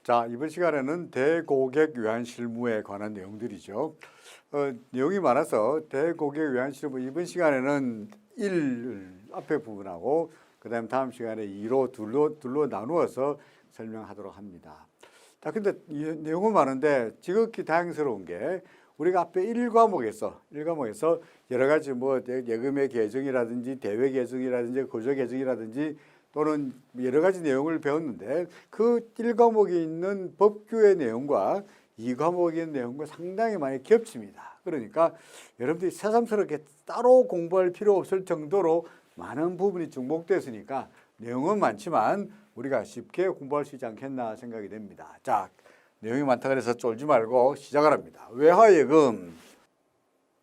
자, 이번 시간에는 대고객 외환실무에 관한 내용들이죠. 내용이 많아서 대고객 외환실무 이번 시간에는 1 앞에 부분하고 그다음 다음 시간에 2로 둘로 나누어서 설명하도록 합니다. 자, 근데 이 내용은 많은데 지극히 다양스러운 게 우리가 앞에 1과목에서 여러 가지 뭐 예금의 계정이라든지 대외 계정이라든지 거주 계정이라든지 또는 여러 가지 내용을 배웠는데 그 1과목에 있는 법규의 내용과 2과목에 있는 내용과 상당히 많이 겹칩니다. 그러니까 여러분들이 새삼스럽게 따로 공부할 필요 없을 정도로 많은 부분이 중복됐으니까 내용은 많지만 우리가 쉽게 공부할 수 있지 않겠나 생각이 됩니다. 자, 내용이 많다 그래서 쫄지 말고 시작을 합니다.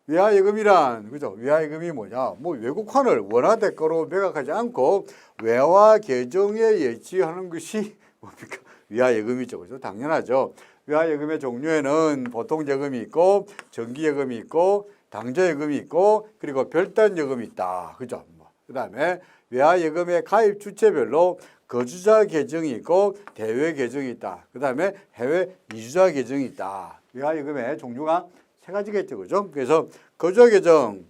외화예금이란 그죠? 외화예금이 뭐냐? 뭐 외국환을 원화 대가로 매각하지 않고 외화 계정에 예치하는 것이 뭡니까? 외화예금이죠. 그죠? 당연하죠. 외화예금의 종류에는 보통 예금이 있고 정기예금이 있고 당좌예금이 있고 그리고 별단예금이 있다. 그죠? 그다음에 외화예금의 가입 주체별로 거주자 계정이 있고 대외 계정이 있다. 그다음에 해외 이주자 계정이 있다. 외화예금의 종류가 세 가지겠죠, 그죠? 그래서 거주자 계정,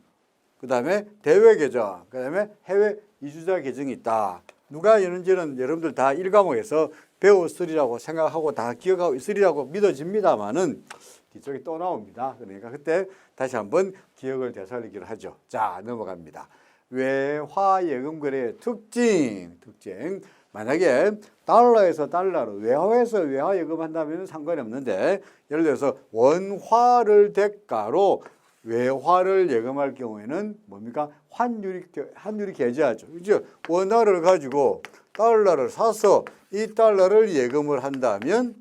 그다음에 대외 계정, 그다음에 해외 이주자 계정이 있다. 누가 이런지는 여러분들 다 1과목에서 배웠으리라고 생각하고 다 기억하고 있으리라고 믿어집니다만은 뒤쪽에 또 나옵니다. 그러니까 그때 다시 한번 기억을 되살리기를 하죠. 자, 넘어갑니다. 외화예금 거래의 특징. 만약에 달러에서 달러로 외화에서 외화예금 한다면 상관이 없는데 예를 들어서 원화를 대가로 외화를 예금할 경우에는 뭡니까? 환율이 계제하죠. 그죠? 원화를 가지고 달러를 사서 이 달러를 예금을 한다면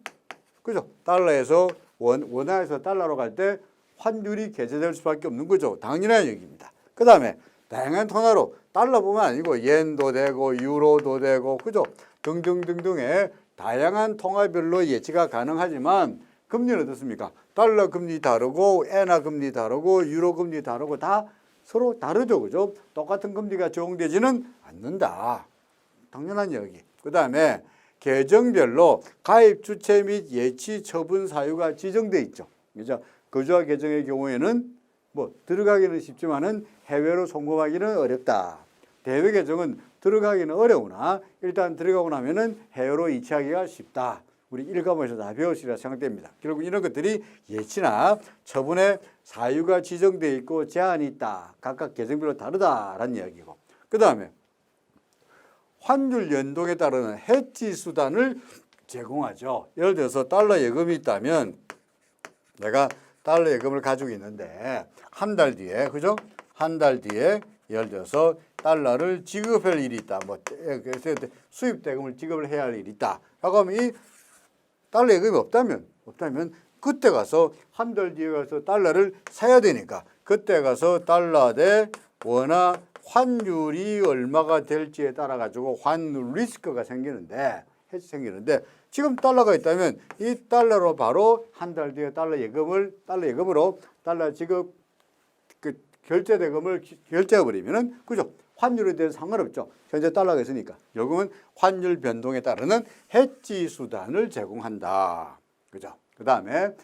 그죠? 달러에서 원화에서 달러로 갈 때 환율이 계제될 수밖에 없는 거죠. 당연한 얘기입니다. 그다음에 다양한 통화로 달러뿐만 아니고 엔도 되고 유로도 되고 그죠? 등등등등의 다양한 통화별로 예치가 가능하지만 금리는 어떻습니까? 달러 금리 다르고 엔화 금리 다르고 유로 금리 다르고 다 서로 다르죠. 그죠? 똑같은 금리가 적용되지는 않는다. 당연한 이야기. 그다음에 계정별로 가입 주체 및 예치 처분 사유가 지정돼 있죠. 그죠? 거주자 계정의 경우에는 뭐 들어가기는 쉽지만은 해외로 송금하기는 어렵다. 대외 계정은 들어가기는 어려우나 일단 들어가고 나면은 해외로 이체하기가 쉽다. 우리 1과목에서 다 배우시리라 생각됩니다. 결국 이런 것들이 예치나 처분의 사유가 지정되어 있고 제한이 있다. 각각 계정별로 다르다라는 이야기고. 그 다음에 환율 연동에 따르는 해지 수단을 제공하죠. 예를 들어서 달러 예금이 있다면 내가 달러 예금을 가지고 있는데 한 달 뒤에 그죠? 한 달 뒤에 예를 들어서 달러를 지급할 일이 있다. 뭐 그래서 수입 대금을 지급을 해야 할 일이 있다. 라고 하면 이 달러 예금이 없다면 그때 가서 한 달 뒤에 가서 달러를 사야 되니까 그때 가서 달러 대 원화 환율이 얼마가 될지에 따라 가지고 환율 리스크가 생기는데 지금 달러가 있다면 이 달러로 바로 한 달 뒤에 달러 예금으로 달러 지급 그 결제 대금을 결제해 버리면은 그죠? 환율에 대해서 상관없죠. 현재 달러가 있으니까. 결국은 환율 변동에 따르는 해지 수단을 제공한다. 그죠? 그다음에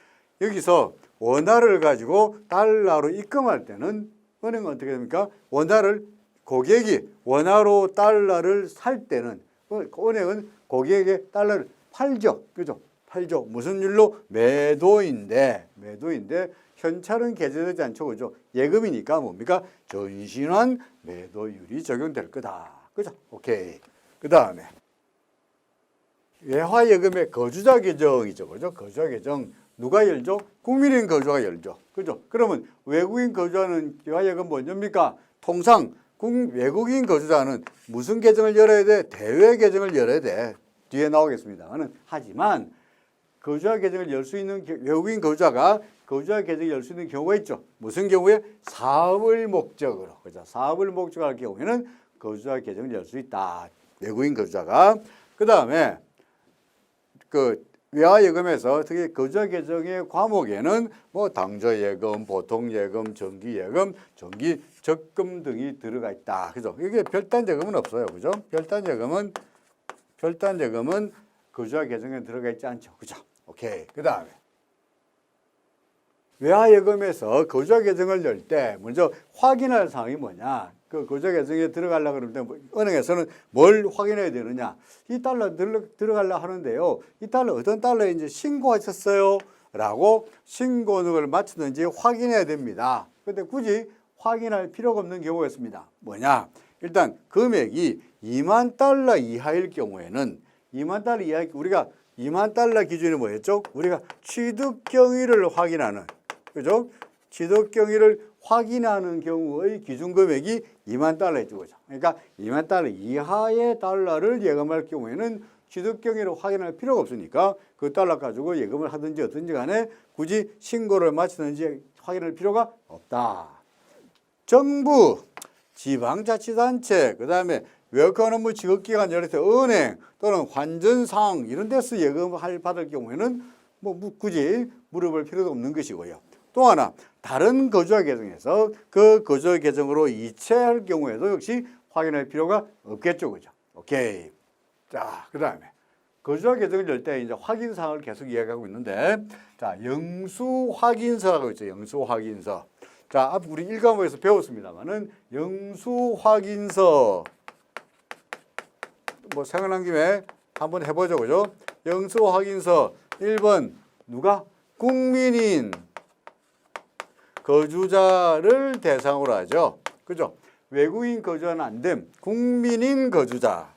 여기서 원화를 가지고 달러로 입금할 때는 은행은 어떻게 됩니까? 고객이 원화로 달러를 살 때는 은행은 고객에게 달러를 팔죠. 그죠? 팔죠. 무슨 일로? 매도인데 현찰은 계제되지 않죠. 그죠? 예금이니까 뭡니까? 전신환 매도율이 적용될 거다. 그죠? 오케이. 그 다음에 외화예금의 거주자 계정이죠. 그죠? 거주자 계정. 누가 열죠? 국민인 거주자가 열죠. 그죠? 그러면 외국인 거주자는 외화예금 뭔입니까? 통상 외국인 거주자는 무슨 계정을 열어야 돼? 대외 계정을 열어야 돼. 뒤에 나오겠습니다만은 하지만 거주자 계정을 열 수 있는 외국인 거주자가 거주자 계정을 열 수 있는 경우가 있죠. 무슨 경우에? 사업을 목적으로. 그죠? 사업을 목적으로 할 경우에는 거주자 계정을 열 수 있다. 외국인 거주자가. 그다음에 그 외화예금에서 특히 거주자 계정의 과목에는 뭐 당좌예금, 보통예금, 정기예금, 정기적금 등이 들어가 있다. 그죠? 이게 별단예금은 없어요. 그죠? 별단예금은 거주자 계정에 들어가 있지 않죠. 그죠? 오케이. 그 다음에 외화예금에서 거주자 계정을 열 때 먼저 확인할 사항이 뭐냐? 그 거주자 계정에 들어가려고 그럴 때 은행에서는 뭘 확인해야 되느냐? 이 달러 들어가려 하는데요. 이 달러 어떤 달러에 이제 신고하셨어요? 라고 신고를 마치는지 확인해야 됩니다. 근데 굳이 확인할 필요가 없는 경우가 있습니다. 뭐냐? 일단 금액이 2만 달러 이하일 경우에는 2만 달러 이하 우리가 2만 달러 기준이 뭐였죠? 우리가 취득 경위를 확인하는 그죠? 취득 경위를 확인하는 경우의 기준 금액이 2만 달러였죠. 그죠? 그러니까 2만 달러 이하의 달러를 예금할 경우에는 취득 경위를 확인할 필요가 없으니까 그 달러 가지고 예금을 하든지 어든지 간에 굳이 신고를 마치든지 확인할 필요가 없다. 정부, 지방자치단체, 그 다음에 외국한 업무 지급기관, 예를 들어 은행 또는 환전상 이런 데서 예금을 받을 경우에는 뭐 굳이 물어볼 필요도 없는 것이고요. 또 하나 다른 거주자 계정에서 그 거주자 계정으로 이체할 경우에도 역시 확인할 필요가 없겠죠. 그죠? 오케이. 자, 그 다음에 거주자 계정을 열 때 이제 확인사항을 계속 이야기하고 있는데 자, 영수 확인서라고 있죠. 영수 확인서. 자, 우리 1과목에서 배웠습니다만은 영수 확인서 뭐 생각난 김에 한번 해보죠. 그죠? 영수 확인서 1번 누가? 국민인 거주자를 대상으로 하죠. 그죠? 외국인 거주자는 안 됨. 국민인 거주자.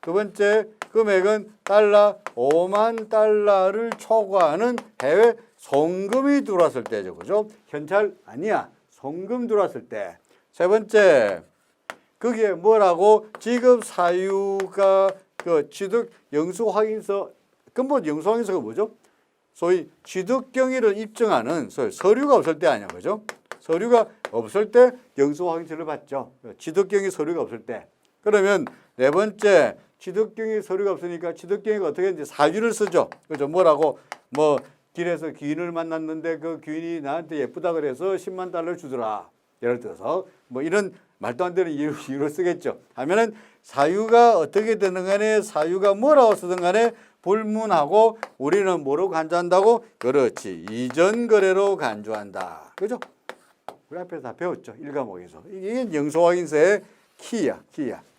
두 번째 금액은 달러 5만 달러를 초과하는 해외 송금이 들어왔을 때죠. 그죠? 현찰 아니야. 송금 들어왔을 때. 세 번째 거기에 뭐라고 지급 사유가 그 취득 영수 확인서 근본 영수 확인서가 뭐죠? 소위 취득 경위를 입증하는 소위 서류가 없을 때 아니야. 그죠? 서류가 없을 때 영수 확인서를 받죠. 취득 경위 서류가 없을 때. 그러면 네 번째 취득 경위 서류가 없으니까 취득 경위가 어떻게 되는지 사유를 쓰죠. 그죠? 뭐라고 뭐 길에서 귀인을 만났는데 그 귀인이 나한테 예쁘다 그래서 10만 달러를 주더라. 예를 들어서 뭐 이런 말도 안 되는 이유를 쓰겠죠. 하면은 사유가 어떻게 되는 간에 사유가 뭐라고 쓰든 간에 불문하고 우리는 뭐로 간주한다고? 그렇지. 이전 거래로 간주한다. 그죠? 우리 앞에서 다 배웠죠. 1과목에서. 이게 영수 확인서의 키야.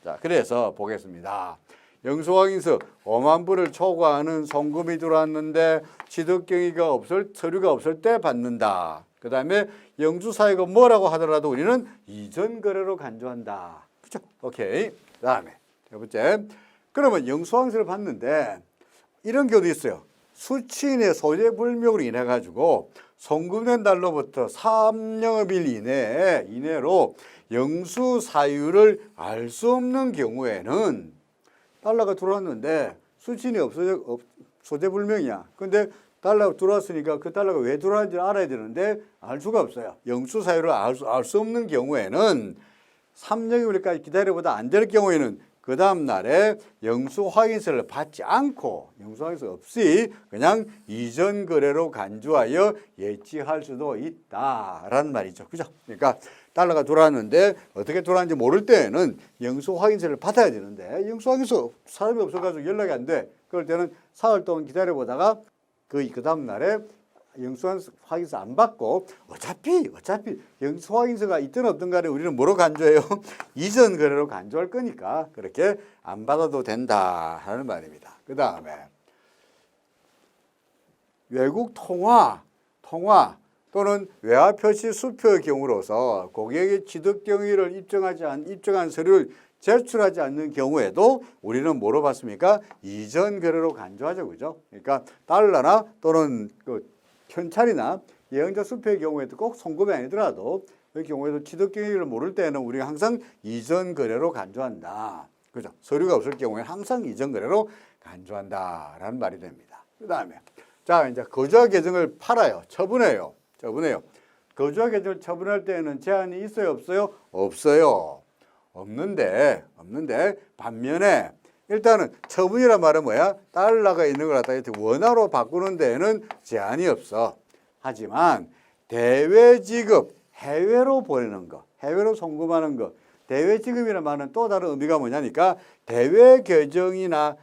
자, 그래서 보겠습니다. 영수 확인서 5만 불을 초과하는 송금이 들어왔는데 취득 경위가 서류가 없을 때 받는다. 그 다음에 영주 사유가 뭐라고 하더라도 우리는 이전 거래로 간주한다. 그렇죠? 오케이. 그 다음에 세 번째. 그러면 영수 확인서를 받는데 이런 경우도 있어요. 수취인의 소재 불명으로 인해 가지고 송금된 달러부터 3영업일 이내로 영수 사유를 알 수 없는 경우에는 달러가 들어왔는데 수취인이 소재 불명이야. 근데 달러가 들어왔으니까 그 달러가 왜 들어왔는지 알아야 되는데 알 수가 없어요. 영수 사유를 알 수 없는 경우에는 3영업일까지 기다려보다 안 될 경우에는 그 다음 날에 영수 확인서를 받지 않고 영수 확인서 없이 그냥 이전 거래로 간주하여 예치할 수도 있다라는 말이죠. 그죠? 그러니까 달러가 들어왔는데 어떻게 들어왔는지 모를 때에는 영수 확인서를 받아야 되는데 영수 확인서 사람이 없어가지고 연락이 안 돼. 그럴 때는 사흘 동안 기다려보다가 그 다음 날에 영수 확인서 안 받고 어차피 영수 확인서가 있든 없든 간에 우리는 뭐로 간주해요? 이전 거래로 간주할 거니까 그렇게 안 받아도 된다 하는 말입니다. 그 다음에 외국 통화 또는 외화 표시 수표의 경우로서 고객의 취득 경위를 입증한 서류를 제출하지 않는 경우에도 우리는 뭐로 받습니까? 이전 거래로 간주하죠. 그죠? 그러니까 달러나 또는 현찰이나 예언자 수표의 경우에도 꼭 송금이 아니더라도 그 경우에도 취득 경위를 모를 때는 우리가 항상 이전 거래로 간주한다. 그죠? 서류가 없을 경우에 항상 이전 거래로 간주한다라는 말이 됩니다. 그 다음에 자 이제 거주자 계정을 팔아요. 처분해요. 거주자 계정을 처분할 때는 제한이 있어요? 없어요? 없어요. 없는데 반면에 일단은 처분이란 말은 뭐야? 달러가 있는 걸 갖다 원화로 바꾸는 데에는 제한이 없어. 하지만 대외 지급, 해외로 보내는 거, 해외로 송금하는 거, 대외 지급이라는 말은 또 다른 의미가 뭐냐니까 대외 계정이나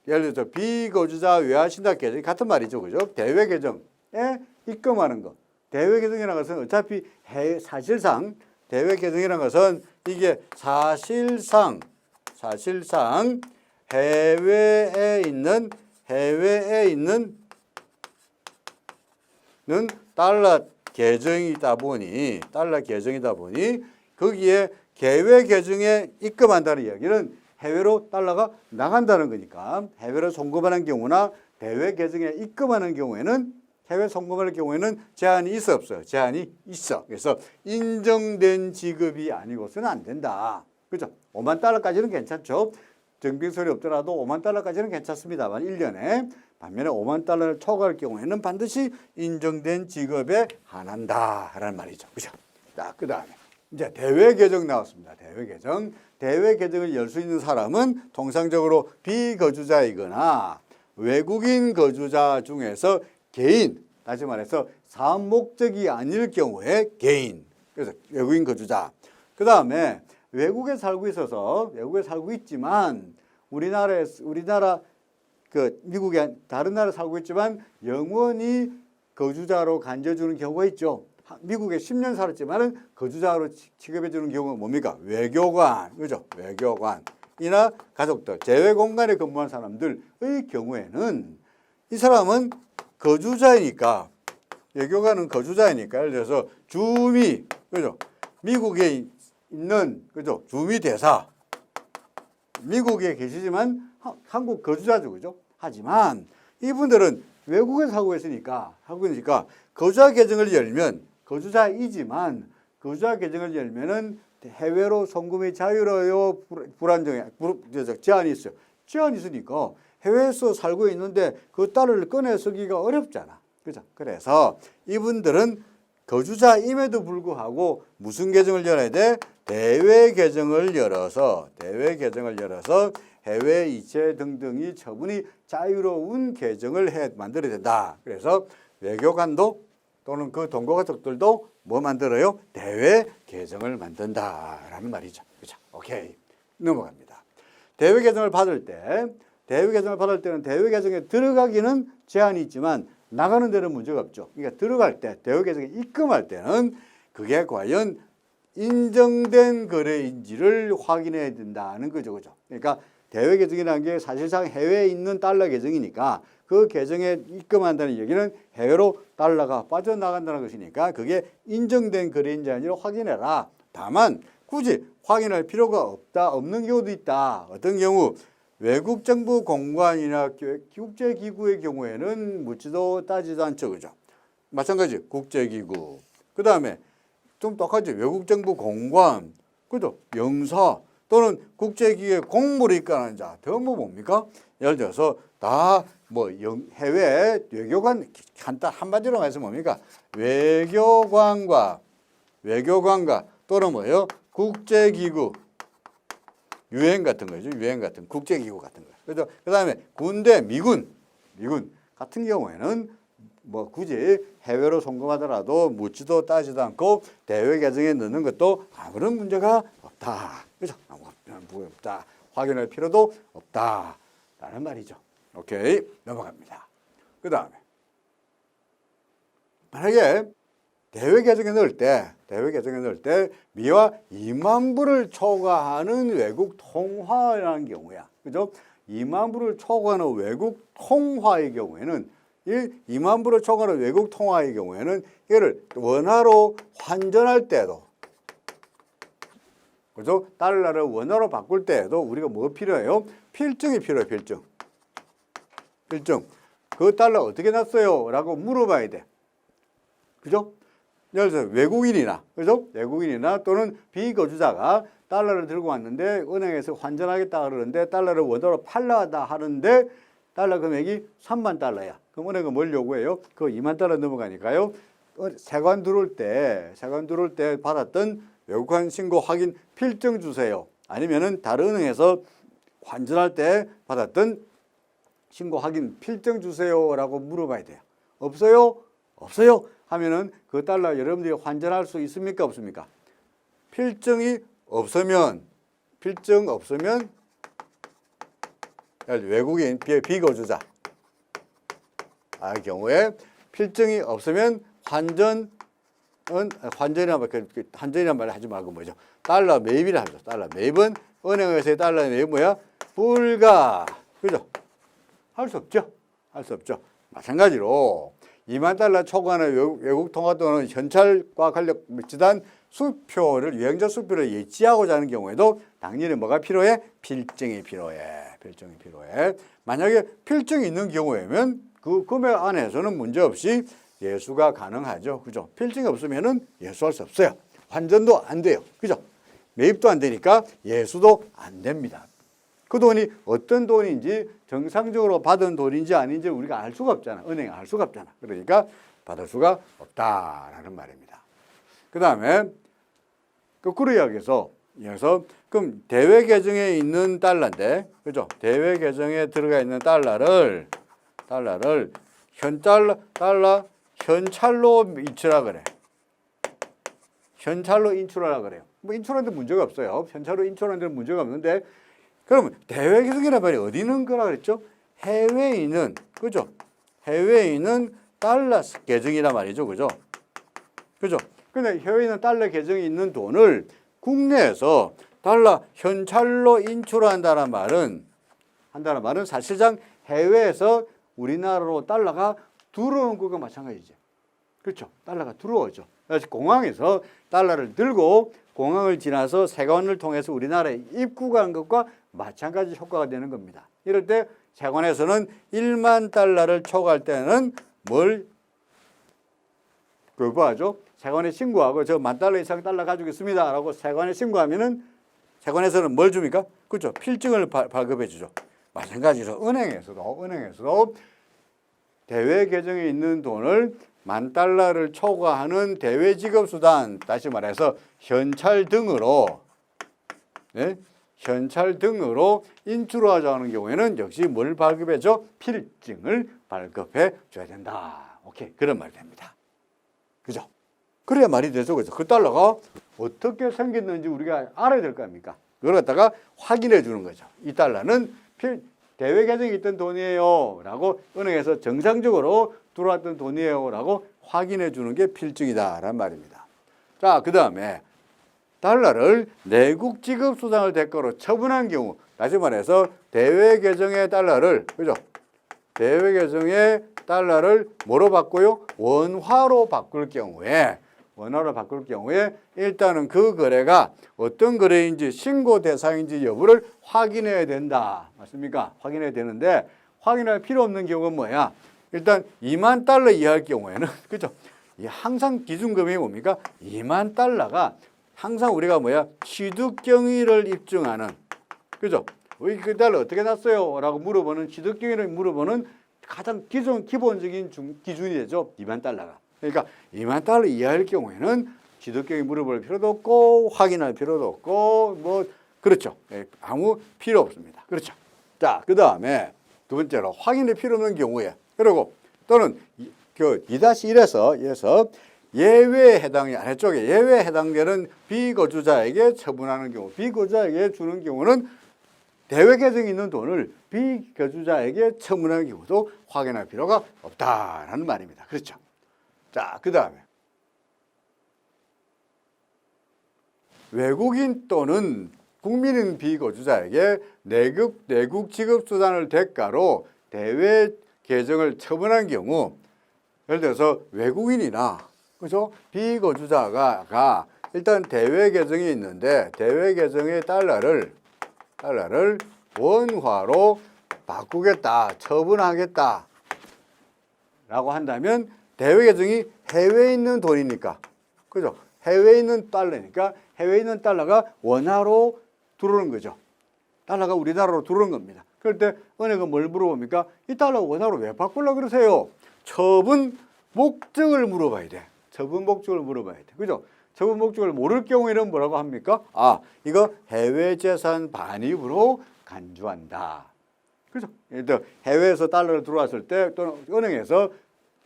예를 들어서 비거주자 외화 신탁 계정이 같은 말이죠. 그죠? 대외 계정에 입금하는 거. 대외 계정이라는 것은 어차피 사실상 대외 계정이라는 것은 이게 사실상 해외에 있는 달러 계정이다 보니 거기에 해외 계정에 입금한다는 이야기는 해외로 달러가 나간다는 거니까 해외로 송금하는 경우나 대외 계정에 입금하는 경우에는 해외 송금할 경우에는 제한이 있어 없어요? 제한이 있어. 그래서 인정된 지급이 아니고서는 안 된다. 그죠? 5만 달러까지는 괜찮죠. 정빙설이 없더라도 5만 달러까지는 괜찮습니다만 1년에 반면에 5만 달러를 초과할 경우에는 반드시 인정된 지급에 한한다라는 말이죠. 그죠? 자, 그다음에 이제 대외 계정 나왔습니다. 대외 계정을 열 수 있는 사람은 통상적으로 비거주자이거나 외국인 거주자 중에서 개인, 다시 말해서 사업 목적이 아닐 경우에 개인, 그래서 외국인 거주자. 그 다음에 외국에 살고 있지만 우리나라 그 미국에 다른 나라 살고 있지만 영원히 거주자로 간주해주는 경우가 있죠. 미국에 10년 살았지만은 거주자로 취급해주는 경우가 뭡니까? 외교관, 그죠? 외교관이나 가족들, 제외공간에 근무한 사람들의 경우에는 이 사람은 거주자이니까, 외교관은 거주자이니까, 예를 들어서 주미, 그죠? 미국에 있는, 그죠? 주미 대사, 미국에 계시지만 한국 거주자죠, 그죠? 하지만 이분들은 외국에 살고 있으니까 거주자 계정을 열면 거주자이지만 거주자 계정을 열면은 해외로 송금이 자유로워요, 불안정해, 제한이 있어요. 제한이 있으니까 해외에서 살고 있는데 그 달러를 꺼내 쓰기가 어렵잖아. 그죠? 그래서 이분들은 거주자임에도 불구하고 무슨 계정을 열어야 돼? 대외 계정을 열어서 해외 이체 등등이 처분이 자유로운 계정을 만들어야 된다. 그래서 외교관도 또는 그 동거가족들도 뭐 만들어요? 대외 계정을 만든다라는 말이죠. 그죠? 오케이. 넘어갑니다. 대외 계정을 받을 때는 대외 계정에 들어가기는 제한이 있지만 나가는 데는 문제가 없죠. 그러니까 들어갈 때, 대외 계정에 입금할 때는 그게 과연 인정된 거래인지를 확인해야 된다는 거죠. 그죠? 그러니까 대외 계정이라는 게 사실상 해외에 있는 달러 계정이니까 그 계정에 입금한다는 얘기는 해외로 달러가 빠져나간다는 것이니까 그게 인정된 거래인지 아닌지를 확인해라. 다만 굳이 확인할 필요가 없는 경우도 있다. 어떤 경우? 외국 정부 공관이나 국제기구의 경우에는 묻지도 따지도 않죠. 그죠? 마찬가지 국제기구. 그 다음에 좀 똑같이 외국 정부 공관, 그죠? 영사 또는 국제기구의 공무를 이끌어가는 자. 더 뭐 뭡니까? 예를 들어서 다 뭐 해외 외교관 한마디로 말해서 뭡니까? 외교관과 또는 뭐예요? 국제기구. 유엔 같은 거죠. 유엔 같은 국제기구 같은 거. 그래서 그다음에 군대, 미군 같은 경우에는 뭐 굳이 해외로 송금하더라도 묻지도 따지도 않고 대외 계정에 넣는 것도 아무런 문제가 없다. 그죠? 아무런 문제가 없다. 확인할 필요도 없다라는 말이죠. 오케이, 넘어갑니다. 그다음에 만약에 대외 계정에 넣을 때 미화 2만 불을 초과하는 외국 통화라는 경우야. 그죠? 2만 불을 초과하는 외국 통화의 경우에는 2만 불을 초과하는 외국 통화의 경우에는 이를 원화로 환전할 때도, 그죠? 달러를 원화로 바꿀 때에도 우리가 뭐 필요해요? 필증이 필요해요. 필증. 그 달러 어떻게 났어요? 라고 물어봐야 돼. 그죠? 예를 들어서 외국인이나, 그죠? 외국인이나 또는 비거주자가 달러를 들고 왔는데 은행에서 환전하겠다 그러는데 달러를 원화로 팔라다 하는데 달러 금액이 3만 달러야. 그럼 은행은 뭘 요구해요? 그거 2만 달러 넘어가니까요. 세관 들어올 때 받았던 외국환 신고 확인 필증 주세요. 아니면은 다른 은행에서 환전할 때 받았던 신고 확인 필증 주세요라고 물어봐야 돼요. 없어요? 하면은 그 달러 여러분들이 환전할 수 있습니까? 없습니까? 필증 없으면 외국인 비거주자 경우에 필증이 없으면 환전이란 말 하지 말고 뭐죠? 달러 매입이라 하죠. 달러 매입은 은행에서의 달러 매입 뭐야? 불가. 그죠? 할 수 없죠. 할 수 없죠. 마찬가지로 2만 달러 초과하는 외국 통화 또는 현찰과 관련 지단 수표를 유행자 수표를 예치하고자 하는 경우에도 당연히 뭐가 필요해? 필증이 필요해. 필증이 필요해. 만약에 필증이 있는 경우에면 그 금액 안에서는 문제없이 예수가 가능하죠. 그죠? 필증이 없으면은 예수할 수 없어요. 환전도 안 돼요. 그죠? 매입도 안 되니까 예수도 안 됩니다. 그 돈이 어떤 돈인지 정상적으로 받은 돈인지 아닌지 우리가 알 수가 없잖아. 은행에 알 수가 없잖아. 그러니까 받을 수가 없다라는 말입니다. 그 다음에 거꾸로 이야기해서 그럼 대외 계정에 있는 달러인데, 그죠? 대외 계정에 들어가 있는 달러를 현찰로 인출하라 그래. 현찰로 인출하라 그래요. 뭐 인출하는데 문제가 없어요. 현찰로 인출하는 데는 문제가 없는데, 그러면 대외 계정이란 말이 어디 있는 거라 그랬죠? 해외에 있는, 그죠? 해외에 있는 달러 계정이란 말이죠. 그죠? 그죠? 근데 해외에 있는 달러 계정이 있는 돈을 국내에서 달러 현찰로 인출한다는 말은 사실상 해외에서 우리나라로 달러가 들어오는 것과 마찬가지죠. 그렇죠? 달러가 들어오죠. 그래서 공항에서 달러를 들고 공항을 지나서 세관을 통해서 우리나라에 입국한 것과 마찬가지 효과가 되는 겁니다. 이럴 때 세관에서는 1만 달러를 초과할 때는 뭘 하죠? 세관에 신고하고 저 1만 달러 이상 달러 가지고 있습니다 라고 세관에 신고하면은 세관에서는 뭘 줍니까? 그렇죠? 필증을 발급해 주죠. 마찬가지로 은행에서도 대외 계정에 있는 돈을 10,000달러를 초과하는 대외 지급 수단, 다시 말해서 현찰 등으로 인출하자 하는 경우에는 역시 뭘 발급해 줘? 필증을 발급해 줘야 된다. 오케이, 그런 말이 됩니다. 그죠? 그래야 말이 되죠. 그죠? 그 달러가 어떻게 생겼는지 우리가 알아야 될 거 아닙니까? 그걸 갖다가 확인해 주는 거죠. 이 달러는 대외 계정에 있던 돈이에요 라고 은행에서 정상적으로 들어왔던 돈이에요 라고 확인해 주는 게 필증이다 라는 말입니다. 자, 그 다음에 달러를 내국 지급 수단을 대가로 처분한 경우, 다시 말해서 대외 계정의 달러를, 그죠? 대외 계정의 달러를 뭐로 바꿔요? 원화로 바꿀 경우에 일단은 그 거래가 어떤 거래인지 신고 대상인지 여부를 확인해야 된다. 맞습니까? 확인해야 되는데 확인할 필요 없는 경우는 뭐야? 일단 2만 달러 이하일 경우에는 그죠? 항상 기준금액이 뭡니까? 2만 달러가 항상 우리가 취득 경위를 입증하는, 그죠? 그 달러 어떻게 났어요? 라고 물어보는, 취득 경위를 물어보는 가장 기본적인 기준이 되죠. 2만 달러가. 그러니까 2만 달러 이하일 경우에는 취득 경위 물어볼 필요도 없고 확인할 필요도 없고 그렇죠. 아무 필요 없습니다. 그렇죠. 자, 그 다음에 두 번째로 확인할 필요 없는 경우에, 그리고 또는 그 2-1에서 예외에 아래쪽에 예외에 해당되는 비거주자에게 처분하는 경우, 비거주자에게 주는 경우는 대외 계정에 있는 돈을 비거주자에게 처분하는 경우도 확인할 필요가 없다라는 말입니다. 그렇죠. 자, 그 다음에 외국인 또는 국민인 비거주자에게 내국 지급 수단을 대가로 대외 계정을 처분한 경우, 예를 들어서 외국인이나 그죠? 비거주자가 일단 대외 계정이 있는데 대외 계정의 달러를 원화로 바꾸겠다, 처분하겠다 라고 한다면 대외 계정이 해외에 있는 돈이니까, 그죠? 해외에 있는 달러니까 해외에 있는 달러가 원화로 들어오는 거죠. 달러가 우리나라로 들어오는 겁니다. 그럴 때 은행은 뭘 물어봅니까? 이 달러 원화로 왜 바꾸려고 그러세요? 처분 목적을 물어봐야 돼. 처분 목적을 물어봐야 돼. 그죠? 처분 목적을 모를 경우에는 뭐라고 합니까? 이거 해외 재산 반입으로 간주한다. 그죠? 해외에서 달러를 들어왔을 때 또는 은행에서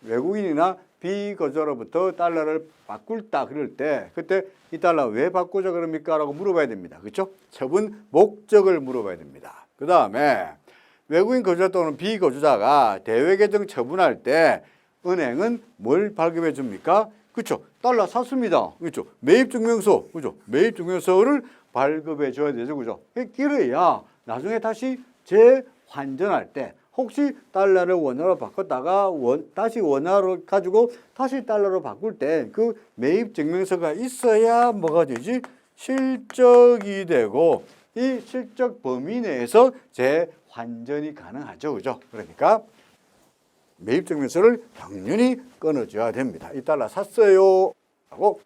외국인이나 비거주자로부터 달러를 바꿀다 그럴 때 그때 이 달러 왜 바꾸자 그럽니까? 라고 물어봐야 됩니다. 그렇죠? 처분 목적을 물어봐야 됩니다. 그 다음에 외국인 거주자 또는 비거주자가 대외 계정 처분할 때 은행은 뭘 발급해 줍니까? 그렇죠. 달러 샀습니다. 그렇죠. 매입 증명서. 그렇죠. 매입 증명서를 발급해 줘야 되죠. 그죠? 그래야 나중에 다시 재환전할 때 혹시 달러를 원화로 바꿨다가 다시 원화로 가지고 다시 달러로 바꿀 때 그 매입 증명서가 있어야 뭐가 되지? 실적이 되고 이 실적 범위 내에서 재환전이 가능하죠. 그죠? 그러니까 매입 증명서를 당연히 끊어줘야 됩니다. 이 달러 샀어요 하고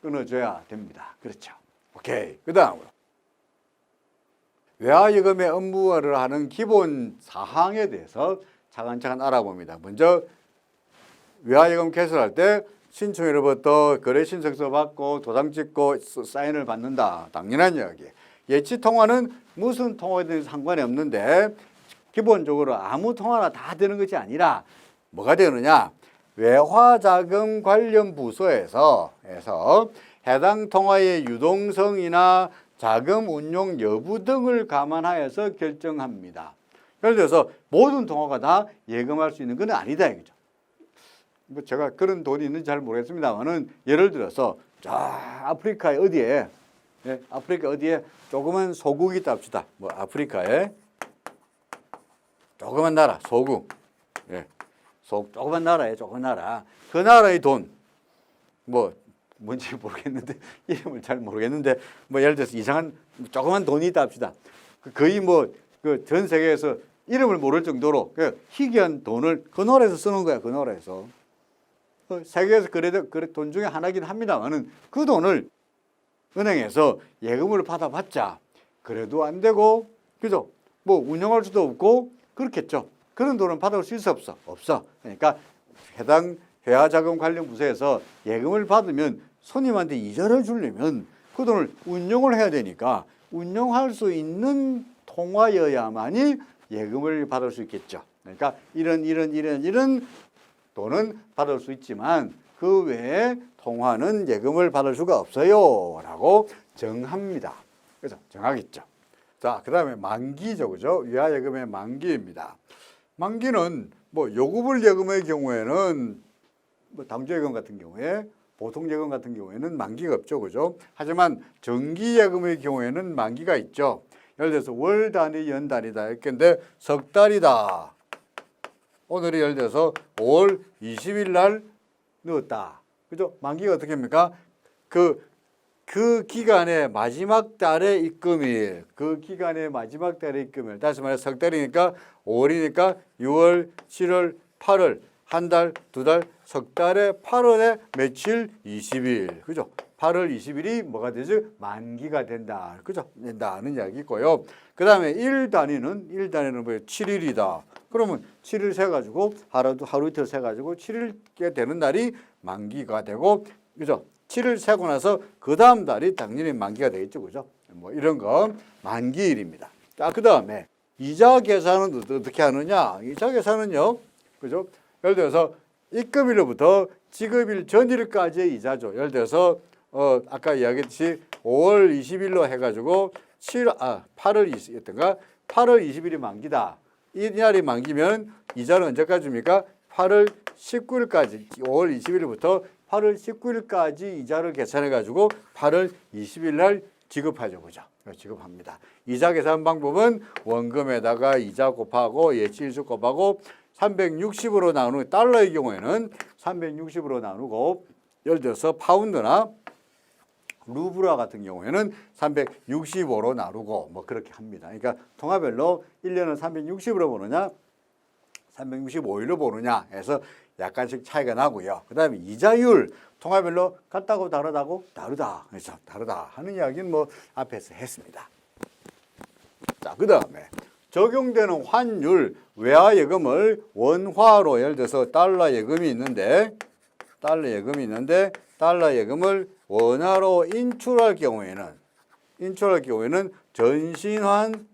끊어줘야 됩니다. 그렇죠. 오케이. 그 다음으로 외화예금의 업무를 하는 기본 사항에 대해서 차근차근 알아봅니다. 먼저 외화예금 개설할 때 신청일로부터 거래 신청서 받고 도장 찍고 사인을 받는다. 당연한 이야기. 예치 통화는 무슨 통화든 상관이 없는데 기본적으로 아무 통화나 다 되는 것이 아니라 뭐가 되느냐? 외화자금 관련 부서에서 해당 통화의 유동성이나 자금 운용 여부 등을 감안하여서 결정합니다. 예를 들어서 모든 통화가 다 예금할 수 있는 건 아니다 이거죠. 뭐 제가 그런 돈이 있는지 잘 모르겠습니다만은 예를 들어서 아프리카의 어디에 아프리카 어디에 조그만 소국이 있다 합시다. 뭐 아프리카에 조그만 나라 소국, 조그만 나라에 조그만 나라 그 나라의 돈 뭐 뭔지 모르겠는데 이름을 잘 모르겠는데 뭐 예를 들어서 이상한 조그만 돈이 있다 합시다. 거의 뭐 그 전 세계에서 이름을 모를 정도로 희귀한 돈을 그 나라에서 쓰는 거야. 그 나라에서 세계에서 그래도 돈 중에 하나긴 합니다만은 그 돈을 은행에서 예금을 받아봤자 그래도 안 되고 그죠? 뭐 운영할 수도 없고 그렇겠죠. 그런 돈은 받아올 수 있어 없어. 그러니까 해당 회화자금 관련 부서에서 예금을 받으면 손님한테 이자를 주려면 그 돈을 운용을 해야 되니까 운용할 수 있는 통화여야만이 예금을 받을 수 있겠죠. 그러니까 이런 돈은 받을 수 있지만 그 외에 통화는 예금을 받을 수가 없어요 라고 정합니다. 그래서 정하겠죠. 자, 그 다음에 만기죠. 그죠? 외화예금의 만기입니다. 만기는 뭐 요구불 예금의 경우에는 뭐 당조예금 같은 경우에 보통예금 같은 경우에는 만기가 없죠. 그죠? 하지만 정기예금의 경우에는 만기가 있죠. 예를 들어서 월 단위, 연 단위다. 이렇게 석 달이다. 오늘이 예를 들어서 5월 20일 날 넣었다. 그죠? 만기가 어떻게 합니까? 그 기간의 마지막 달의 입금일, 그 기간의 마지막 달의 입금일. 다시 말해 석 달이니까 5월이니까 6월, 7월, 8월. 한 달, 두 달, 석 달에 8월에 며칠 20일. 그죠? 8월 20일이 뭐가 되죠? 만기가 된다. 그죠? 된다는 이야기고요. 그 다음에 일 단위는 뭐예요? 7일이다. 그러면 7일 세가지고 하루 이틀 세가지고 7일께 되는 날이 만기가 되고, 그죠? 7일 세고 나서 그 다음 달이 당연히 만기가 되겠죠. 그죠? 뭐 이런 거 만기일입니다. 자, 그 다음에 이자 계산은 어떻게 하느냐? 이자 계산은요. 그죠? 예를 들어서 입금일로부터 지급일 전일까지의 이자죠. 예를 들어서 아까 이야기했듯이 5월 20일로 해가지고 8월 20일이었던가 8월 20일이 만기다. 이 날이 만기면 이자는 언제까지입니까? 8월 19일까지 5월 20일부터 8월 19일까지 이자를 계산해가지고 8월 20일 날 지급하죠. 그죠? 지급합니다. 이자 계산 방법은 원금에다가 이자 곱하고 예치일수 곱하고 360으로 나누는 달러의 경우에는 360으로 나누고 예를 들어서 파운드나 루브라 같은 경우에는 365로 나누고 뭐 그렇게 합니다. 그러니까 통화별로 1년을 360으로 보느냐 365일로 보느냐 해서 약간씩 차이가 나고요. 그 다음에 이자율 통화별로 같다고 다르다고 다르다. 그래서 다르다 하는 이야기는 뭐 앞에서 했습니다. 자, 그 다음에 적용되는 환율 외화예금을 원화로 예를 들어서 달러 예금이 있는데 달러 예금을 원화로 인출할 경우에는 전신환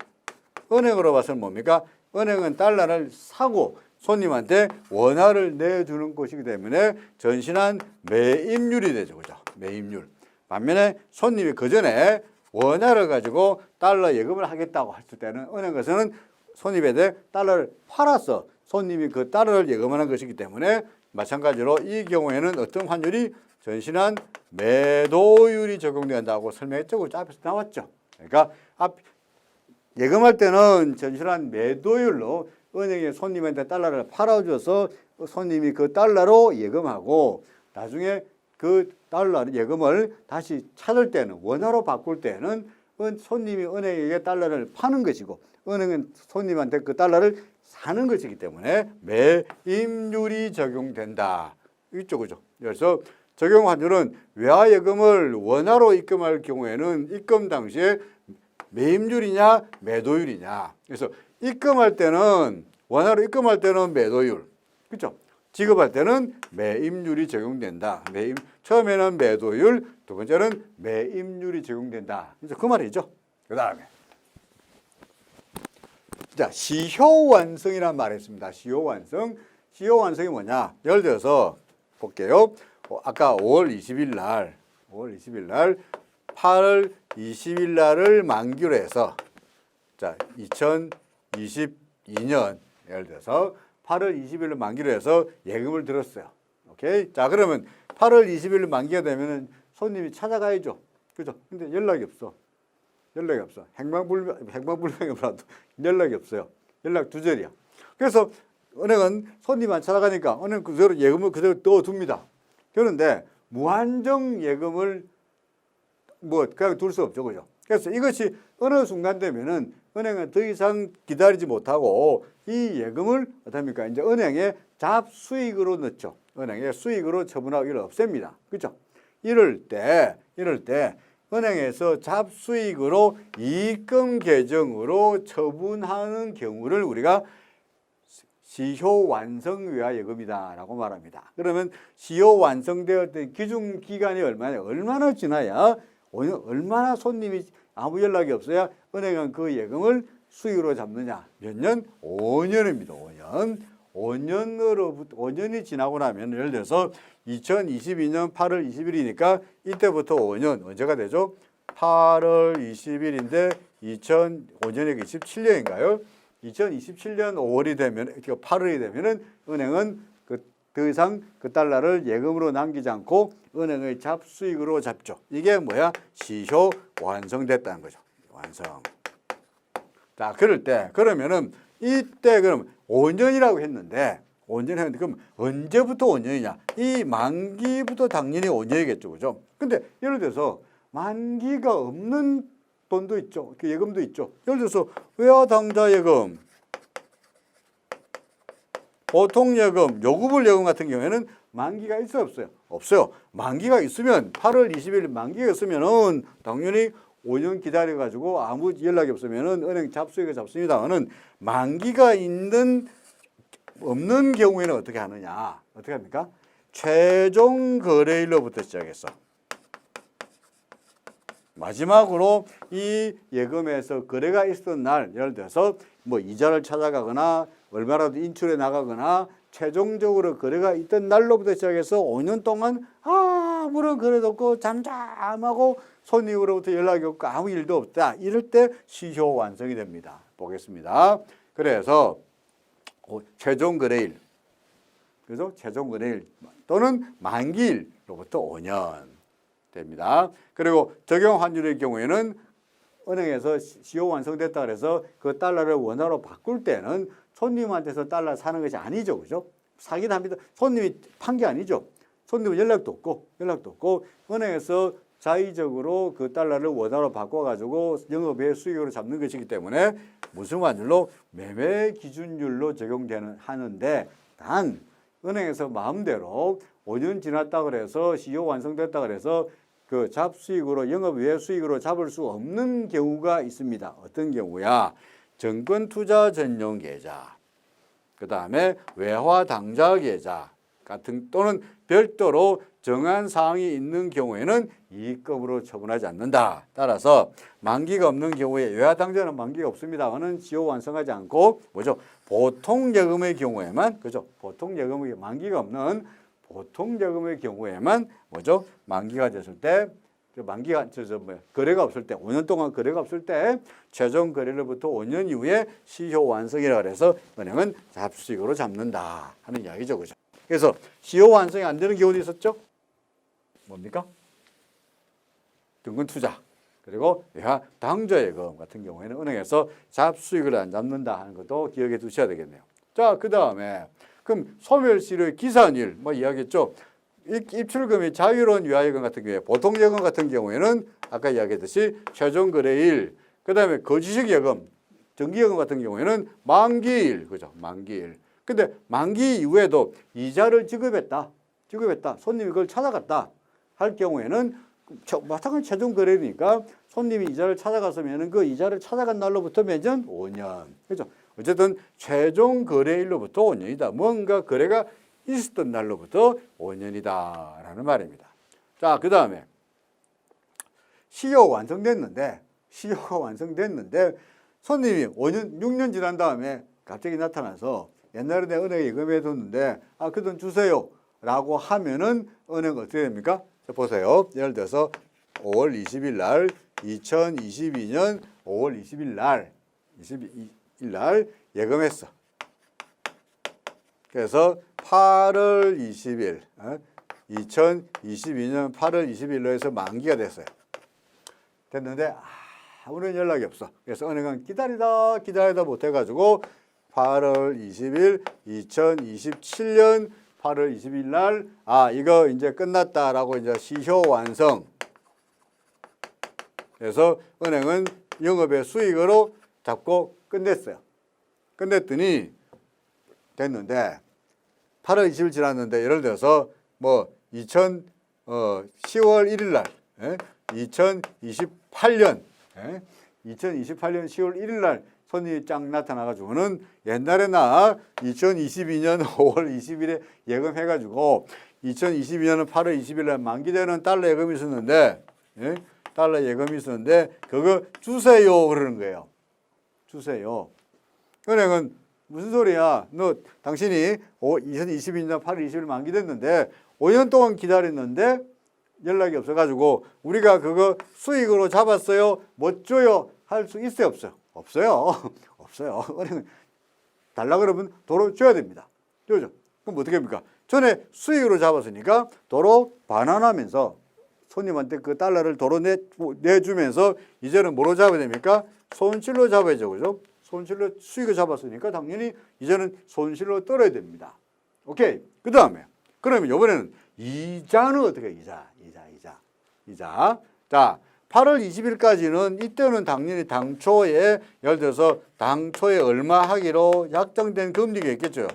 은행으로 봐서는 뭡니까? 은행은 달러를 사고 손님한테 원화를 내주는 것이기 때문에 전신환 매입률이 되죠. 그죠? 매입률. 반면에 손님이 그 전에 원화를 가지고 달러 예금을 하겠다고 했을 때는 은행에서는 손님에게 달러를 팔았어. 손님이 그 달러를 예금하는 것이기 때문에 마찬가지로 이 경우에는 어떤 환율이 전신한 매도율이 적용된다고 설명했죠. 그 앞에서 나왔죠. 그러니까 예금할 때는 전신한 매도율로 은행에 손님한테 달러를 팔아줘서 손님이 그 달러로 예금하고 나중에 그 달러 예금을 다시 찾을 때는 원화로 바꿀 때는 손님이 은행에게 달러를 파는 것이고 은행은 손님한테 그 달러를 사는 것이기 때문에 매임률이 적용된다. 이쪽이죠. 그래서 적용 환율은 외화 예금을 원화로 입금할 경우에는 입금 당시에 매임률이냐 매도율이냐. 그래서 입금할 때는 원화로 입금할 때는 매도율. 그렇죠? 지급할 때는 매임률이 적용된다. 처음에는 매도율, 두 번째는 매임률이 적용된다. 그래서 그 말이죠. 그다음에 자, 시효 완성이라는 말이 있습니다. 시효 완성. 시효 완성이 뭐냐? 예를 들어서 볼게요. 아까 5월 20일 날 8월 20일 날을 만기로 해서 자, 2022년 예를 들어서 8월 20일을 만기로 해서 예금을 들었어요. 오케이? 자, 그러면 8월 20일 만기가 되면은 손님이 찾아가야죠. 그죠? 근데 연락이 없어. 행방불명이라도 연락이 없어요. 연락 두절이야. 그래서 은행은 손님이 안 찾아가니까 은행 그대로 예금을 그대로 넣어둡니다. 그런데 무한정 예금을 그냥 둘 수 없죠. 그죠? 그래서 이것이 어느 순간 되면은 은행은 더 이상 기다리지 못하고 이 예금을 어떻습니까? 이제 은행에 잡수익으로 넣죠. 은행에 수익으로 처분하고 이를 없앱니다. 그죠? 이럴 때 은행에서 잡수익으로 이익금 계정으로 처분하는 경우를 우리가 시효 완성 외화 예금이다라고 말합니다. 그러면 시효 완성되었던 기준 기간이 얼마나 지나야 얼마나 손님이 아무 연락이 없어야 은행은 그 예금을 수익으로 잡느냐? 몇 년? 5년입니다. 5년. 5년이 지나고 나면 예를 들어서 2022년 8월 20일이니까 이때부터 5년 언제가 되죠? 8월 20일인데 2005년이 27년인가요? 2027년 5월이 되면 8월이 되면은 은행은 더 이상 그 달러를 예금으로 남기지 않고 은행의 잡수익으로 잡죠. 이게 뭐야? 시효 완성됐다는 거죠. 완성. 자, 그러면은 이때 그럼 5년이라고 했는데 5년 했는데 그럼 언제부터 5년이냐? 이 만기부터 당연히 5년이겠죠. 그죠? 근데 예를 들어서 만기가 없는 돈도 있죠. 그 예금도 있죠. 예를 들어서 외화 당좌 예금, 보통 예금, 요구불 예금 같은 경우에는 만기가 있어요, 없어요? 없어요. 만기가 있으면 8월 20일 만기가 있으면은 당연히 5년 기다려가지고 아무 연락이 없으면은 은행 잡수익을 잡습니다만은 만기가 없는 경우에는 어떻게 하느냐? 어떻게 합니까? 최종 거래일로부터 시작해서 마지막으로 이 예금에서 거래가 있었던 날, 예를 들어서 이자를 찾아가거나 얼마라도 인출해 나가거나 최종적으로 거래가 있던 날로부터 시작해서 5년 동안 아무런 거래도 없고 잠잠하고 손님으로부터 연락이 없고 아무 일도 없다. 이럴 때 시효 완성이 됩니다. 보겠습니다. 그래서 최종 거래일, 그래서 최종 거래일 또는 만기일로부터 5년 됩니다. 그리고 적용 환율의 경우에는 은행에서 시효 완성됐다 그래서 그 달러를 원화로 바꿀 때는 손님한테서 달러 사는 것이 아니죠. 그죠? 사긴 합니다. 손님이 판 게 아니죠. 손님은 연락도 없고 은행에서 자의적으로 그 달러를 원화로 바꿔가지고 영업의 수익으로 잡는 것이기 때문에 무슨 환율로? 매매 기준율로 하는데 단 은행에서 마음대로 5년 지났다 그래서 시효 완성됐다 그래서 그 잡수익으로 영업 외 수익으로 잡을 수 없는 경우가 있습니다. 어떤 경우야? 정권 투자 전용 계좌, 그 다음에 외화 당좌 계좌 같은 또는 별도로 정한 사항이 있는 경우에는 이익금으로 처분하지 않는다. 따라서 만기가 없는 경우에 외화 당좌는 만기가 없습니다만은 시효 완성하지 않고 보통 예금의 경우에만 보통 예금의 만기가 없는 보통 예금의 경우에만 만기가 됐을 때 만기가 거래가 없을 때 5년 동안 거래가 없을 때 최종 거래로부터 5년 이후에 시효 완성이라 그래서 은행은 잡수익으로 잡는다 하는 이야기죠, 그죠? 그래서 시효 완성이 안 되는 경우도 있었죠. 뭡니까? 등급 투자 그리고 외화 당좌예금 같은 경우에는 은행에서 잡수익을 안 잡는다 하는 것도 기억해 두셔야 되겠네요. 자, 그 다음에 그럼 소멸시효 기산일 뭐 이야기했죠. 입출금이 자유로운 위하예금 같은 경우에 보통 예금 같은 경우에는 아까 이야기했듯이 최종 거래일, 그 다음에 거주식 예금, 정기예금 같은 경우에는 만기일, 그죠? 만기일. 근데 만기 이후에도 이자를 지급했다. 손님이 그걸 찾아갔다 할 경우에는 마찬가지 최종 거래니까 손님이 이자를 찾아갔으면 그 이자를 찾아간 날로부터 몇 년? 5년. 그죠? 어쨌든 최종 거래일로부터 5년이다. 뭔가 거래가 있었던 날로부터 5년이다라는 말입니다. 자, 그 다음에 시효가 완성됐는데 손님이 5년, 6년 지난 다음에 갑자기 나타나서 옛날에 내 은행에 예금해뒀는데 그 돈 주세요 라고 하면은 은행은 어떻게 됩니까? 자, 보세요. 예를 들어서 5월 20일 날 2022년 5월 20일 날 예금했어. 그래서 8월 20일 2022년 8월 20일로 해서 만기가 됐어요. 됐는데 아무런 연락이 없어. 그래서 은행은 기다리다 못해가지고 8월 20일 2027년 8월 20일 날 이거 이제 끝났다라고 이제 시효 완성. 그래서 은행은 영업의 수익으로 잡고 끝냈어요. 끝냈더니 됐는데 8월 20일 지났는데 예를 들어서 뭐 10월 1일 날 2028년 10월 1일 날 손님이 쫙 나타나가지고는 옛날에 나 2022년 5월 20일에 예금해가지고 2022년은 8월 20일 날 만기되는 달러 예금이 있었는데 그거 주세요 그러는 거예요. 주세요. 은행은 무슨 소리야? 당신이 2022년 8월 20일 만기됐는데 5년 동안 기다렸는데 연락이 없어가지고 우리가 그거 수익으로 잡았어요. 못 줘요. 할 수 있어요? 없어요? 없어요. 은행은 달라 그러면 도로 줘야 됩니다. 그죠? 그럼 어떻게 합니까? 전에 수익으로 잡았으니까 도로 반환하면서 손님한테 그 달러를 도로 내주면서 이제는 뭐로 잡아야 됩니까? 손실로 잡아야죠. 그죠? 손실로 수익을 잡았으니까 당연히 이제는 손실로 떨어야 됩니다. 오케이. 그 다음에 그러면 이번에는 이자는 어떻게 해요? 이자. 자, 8월 20일까지는 이때는 당연히 당초에 예를 들어서 당초에 얼마 하기로 약정된 금리가 있겠죠.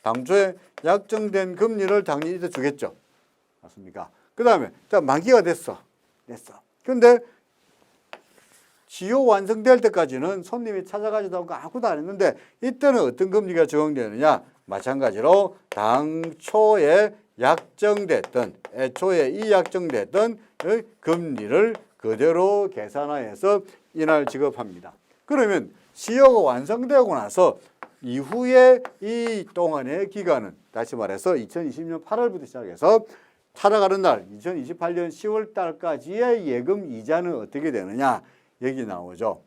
당초에 약정된 금리를 당연히 이때 주겠죠. 맞습니까? 그 다음에 자 만기가 됐어. 근데 시효 완성될 때까지는 손님이 찾아가지도 않고 아무것도 안 했는데 이때는 어떤 금리가 적용되느냐? 마찬가지로 당초에 약정됐던 애초에 이 약정됐던 금리를 그대로 계산하여서 이날 지급합니다. 그러면 시효가 완성되고 나서 이후에 이 동안의 기간은 다시 말해서 2020년 8월부터 시작해서 찾아가는 날 2028년 10월 달까지의 예금 이자는 어떻게 되느냐? 여기 나오죠.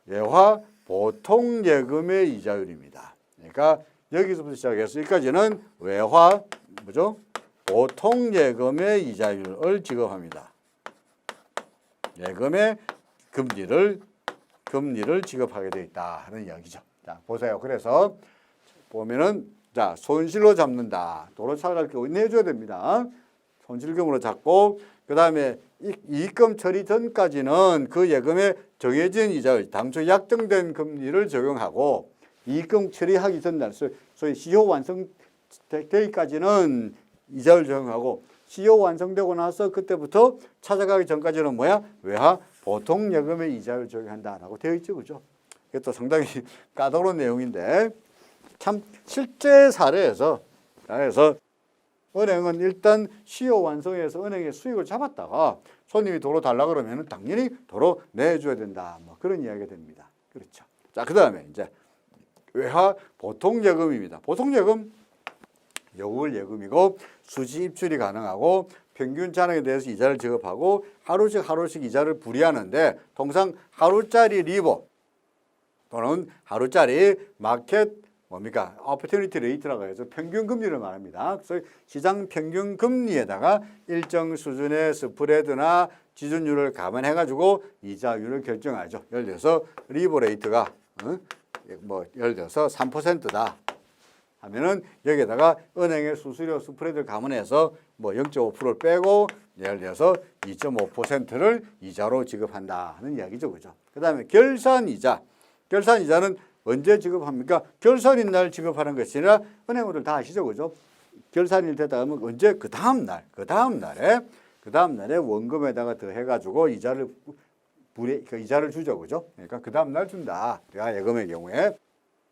예화 보통 예금의 이자율입니다. 그러니까 여기서부터 시작해서 여기까지는 외화 보통 예금의 이자율을 지급합니다. 예금의 금리를 지급하게 되어 있다 하는 이야기죠. 자, 보세요. 그래서 보면은 자, 손실로 잡는다. 도로 찾아갈 경우 내줘야 됩니다. 손실금으로 잡고 그다음에 이익금 처리 전까지는 그 예금에 정해진 이자율, 당초 약정된 금리를 적용하고 이익금 처리하기 전날 소위 시효 완성되기까지는 이자율 적용하고 시효 완성되고 나서 그때부터 찾아가기 전까지는 외화 보통 예금의 이자율 적용한다라고 되어 있죠, 그죠? 이것도 상당히 까다로운 내용인데 참 실제 사례에서 은행은 일단 시효 완성해서 은행에 수익을 잡았다가 손님이 도로 달라 그러면 당연히 도로 내줘야 된다. 뭐 그런 이야기가 됩니다. 그렇죠. 자, 그 다음에 이제 외화 보통 예금입니다. 보통 예금 요구를 예금이고 수지 입출이 가능하고 평균 잔액에 대해서 이자를 지급하고 하루씩 이자를 불이하는데 통상 하루짜리 리보 또는 하루짜리 마켓 뭡니까? 오퍼튜니티 레이트라고 해서 평균 금리를 말합니다. 그래서 시장 평균 금리에다가 일정 수준의 스프레드나 지준율을 감안해 가지고 이자율을 결정하죠. 예를 들어서 리보 레이트가 뭐 예를 들어서 3%다 하면은 여기에다가 은행의 수수료 스프레드를 감안해서 뭐 0.5%를 빼고 예를 들어서 2.5%를 이자로 지급한다 하는 이야기죠. 그죠? 그다음에 결산이자. 결산이자는 언제 지급합니까? 결산일 날 지급하는 것이 아니라 은행들 다 아시죠. 그죠? 결산일 되다 하면 언제? 그 다음 날에 원금에다가 더해 가지고 이자를 주죠. 그죠? 그러니까 그 다음 날 준다. 외화 예금의 경우에.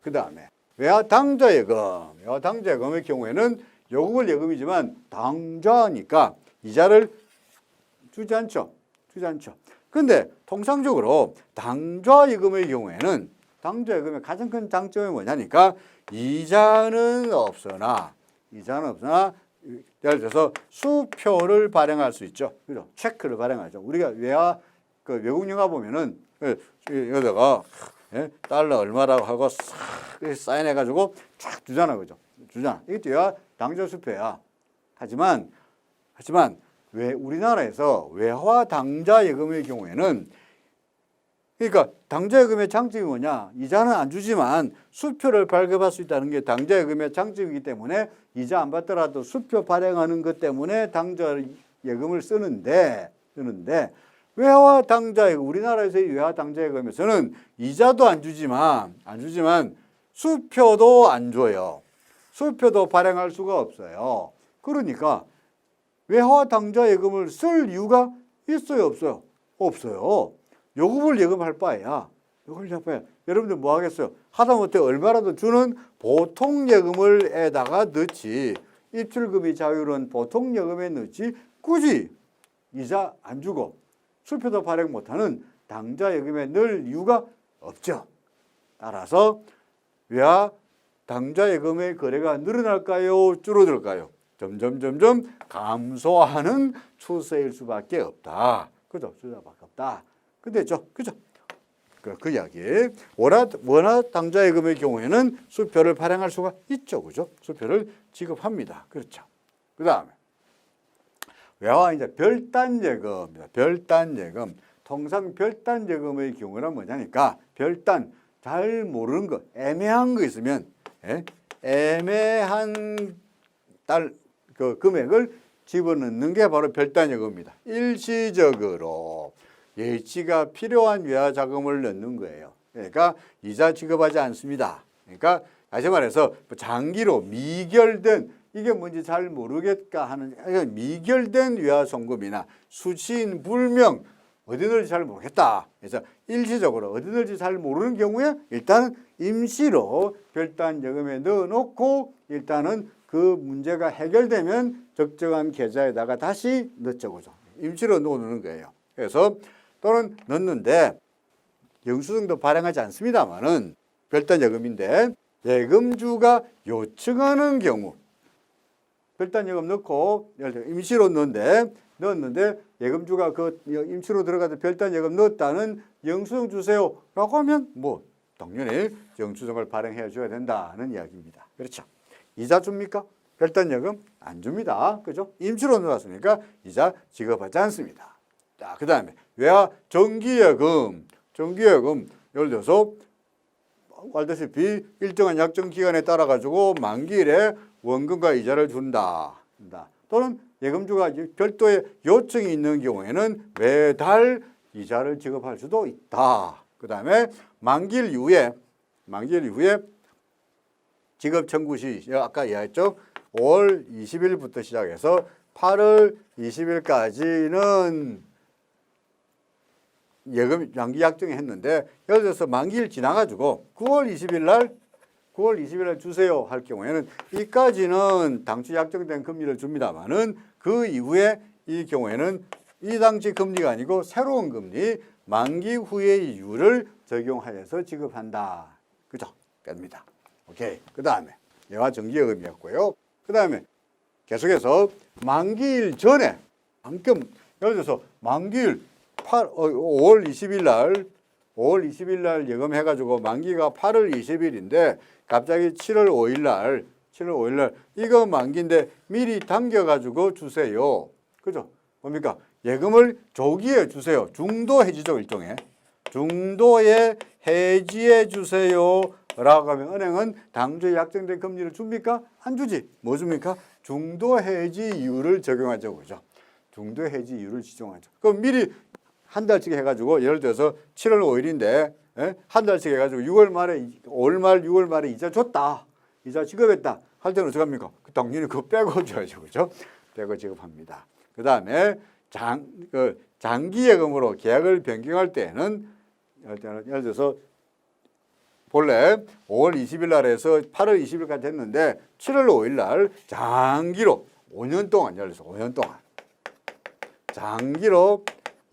그다음에 외화 당좌 예금의 경우에는 요금을 예금이지만 당좌니까 이자를 주지 않죠. 근데 통상적으로 당좌 예금의 경우에는 당좌 예금의 가장 큰 장점이 뭐냐니까 이자는 없으나 예를 들어서 수표를 발행할 수 있죠. 그죠? 체크를 발행하죠. 우리가 외국 영화 보면은 여기다가 달러 얼마라고 하고 싹 사인해가지고 쫙 주잖아, 그죠? 이것도 외화 당좌 수표야. 하지만 왜 우리나라에서 외화 당좌 예금의 경우에는 그러니까 당좌 예금의 장점이 뭐냐? 이자는 안 주지만 수표를 발급할 수 있다는 게 당좌 예금의 장점이기 때문에 이자 안 받더라도 수표 발행하는 것 때문에 당좌 예금을 쓰는데 외화 당좌 예금 우리나라에서의 외화 당좌 예금에서는 이자도 안 주지만 수표도 안 줘요. 수표도 발행할 수가 없어요. 그러니까 외화 당좌 예금을 쓸 이유가 있어요, 없어요? 없어요. 요금을 예금할 바에야. 여러분들 뭐 하겠어요? 하다못해 얼마라도 주는 보통 예금을 에다가 넣지. 입출금이 자유로운 보통 예금에 넣지. 굳이 이자 안 주고 수표도 발행 못하는 당좌 예금에 넣을 이유가 없죠. 따라서 외화 당좌 예금의 거래가 늘어날까요? 줄어들까요? 점점 감소하는 추세일 수밖에 없다. 그죠? 수밖에 없다. 그죠? 그 이야기. 원화 당좌 예금의 경우에는 수표를 발행할 수가 있죠. 그죠? 수표를 지급합니다. 그렇죠. 그 다음에 외화 이제 별단 예금. 통상 별단 예금의 경우는 뭐냐니까 별단 잘 모르는 거, 애매한 거 있으면 애매한 그 금액을 집어넣는 게 바로 별단 예금입니다. 일시적으로 예치가 필요한 외화 자금을 넣는 거예요. 그러니까 이자 지급하지 않습니다. 그러니까 다시 말해서 장기로 미결된 이게 뭔지 잘 모르겠다 하는 미결된 외화 송금이나 수취인 불명 어디 넣을지 잘 모르겠다. 그래서 일시적으로 어디 넣을지 잘 모르는 경우에 일단은 임시로 별단 예금에 넣어놓고 일단은 그 문제가 해결되면 적정한 계좌에다가 다시 넣죠. 그죠? 임시로 넣어놓는 거예요. 그래서 또는 넣는데 영수증도 발행하지 않습니다만은 별단 예금인데 예금주가 요청하는 경우 별단 예금 넣고 임시로 넣었는데 예금주가 그 임시로 들어가서 별단 예금 넣었다는 영수증 주세요라고 하면 뭐 당연히 영수증을 발행해 줘야 된다는 이야기입니다. 그렇죠? 이자 줍니까? 별단 예금 안 줍니다. 그죠? 임시로 넣었으니까 이자 지급하지 않습니다. 자, 그다음에 외화 정기예금 예를 들어서 알다시피 일정한 약정 기간에 따라 가지고 만기일에 원금과 이자를 준다. 또는 예금주가 별도의 요청이 있는 경우에는 매달 이자를 지급할 수도 있다. 그다음에 만기일 이후에 지급 청구 시 아까 이야기했죠. 5월 20일부터 시작해서 8월 20일까지는 예금 만기 약정을 했는데 예를 들어서 만기일 지나가지고 9월 20일 날 주세요 할 경우에는 이까지는 당초 약정된 금리를 줍니다만은 그 이후에 이 경우에는 이 당시 금리가 아니고 새로운 금리 만기 후의 이율을 적용하여서 지급한다. 그죠? 됩니다. 오케이. 그 다음에 예화 정기예금이었고요. 그 다음에 계속해서 만기일 전에 그럼 예를 들어서 만기일 5월 20일 날 예금해가지고 만기가 8월 20일인데 갑자기 7월 5일 날 이거 만기인데 미리 당겨가지고 주세요. 그죠? 뭡니까? 예금을 조기에 주세요. 중도 해지죠, 일종의. 중도에 해지해 주세요. 라고 하면 은행은 당초에 약정된 금리를 줍니까? 안 주지. 뭐 줍니까? 중도 해지 이율을 적용하죠. 그죠? 중도 해지 이율을 지정하죠. 그럼 미리 한 달씩 해가지고 예를 들어서 7월 5일인데 한 달씩 해가지고 6월 말에 6월 말에 이자 줬다. 이자 지급했다. 할 때는 어떻게 합니까? 당연히 그거 빼고 줘야죠. 그죠? 빼고 지급합니다. 그 다음에 장기 예금으로 계약을 변경할 때는 예를 들어서 본래 5월 20일 날에서 8월 20일까지 했는데 7월 5일 날 장기로 5년 동안 예를 들어서 5년 동안 장기로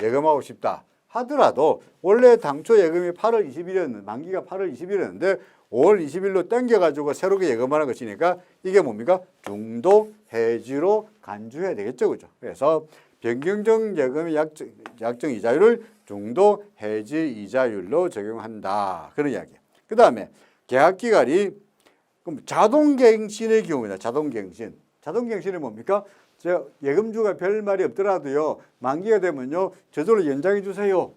예금하고 싶다 하더라도 원래 당초 예금이 8월 20일이었는데 만기가 8월 20일이었는데 5월 20일로 땡겨가지고 새롭게 예금하는 것이니까 이게 뭡니까? 중도 해지로 간주해야 되겠죠. 그죠? 그래서 변경적 예금의 약정 이자율을 중도 해지 이자율로 적용한다. 그런 이야기예요. 그 다음에 계약기간이 그럼 자동갱신의 경우입니다. 자동갱신은 뭡니까? 예금주가 별 말이 없더라도요. 만기가 되면요. 저절로 연장해 주세요.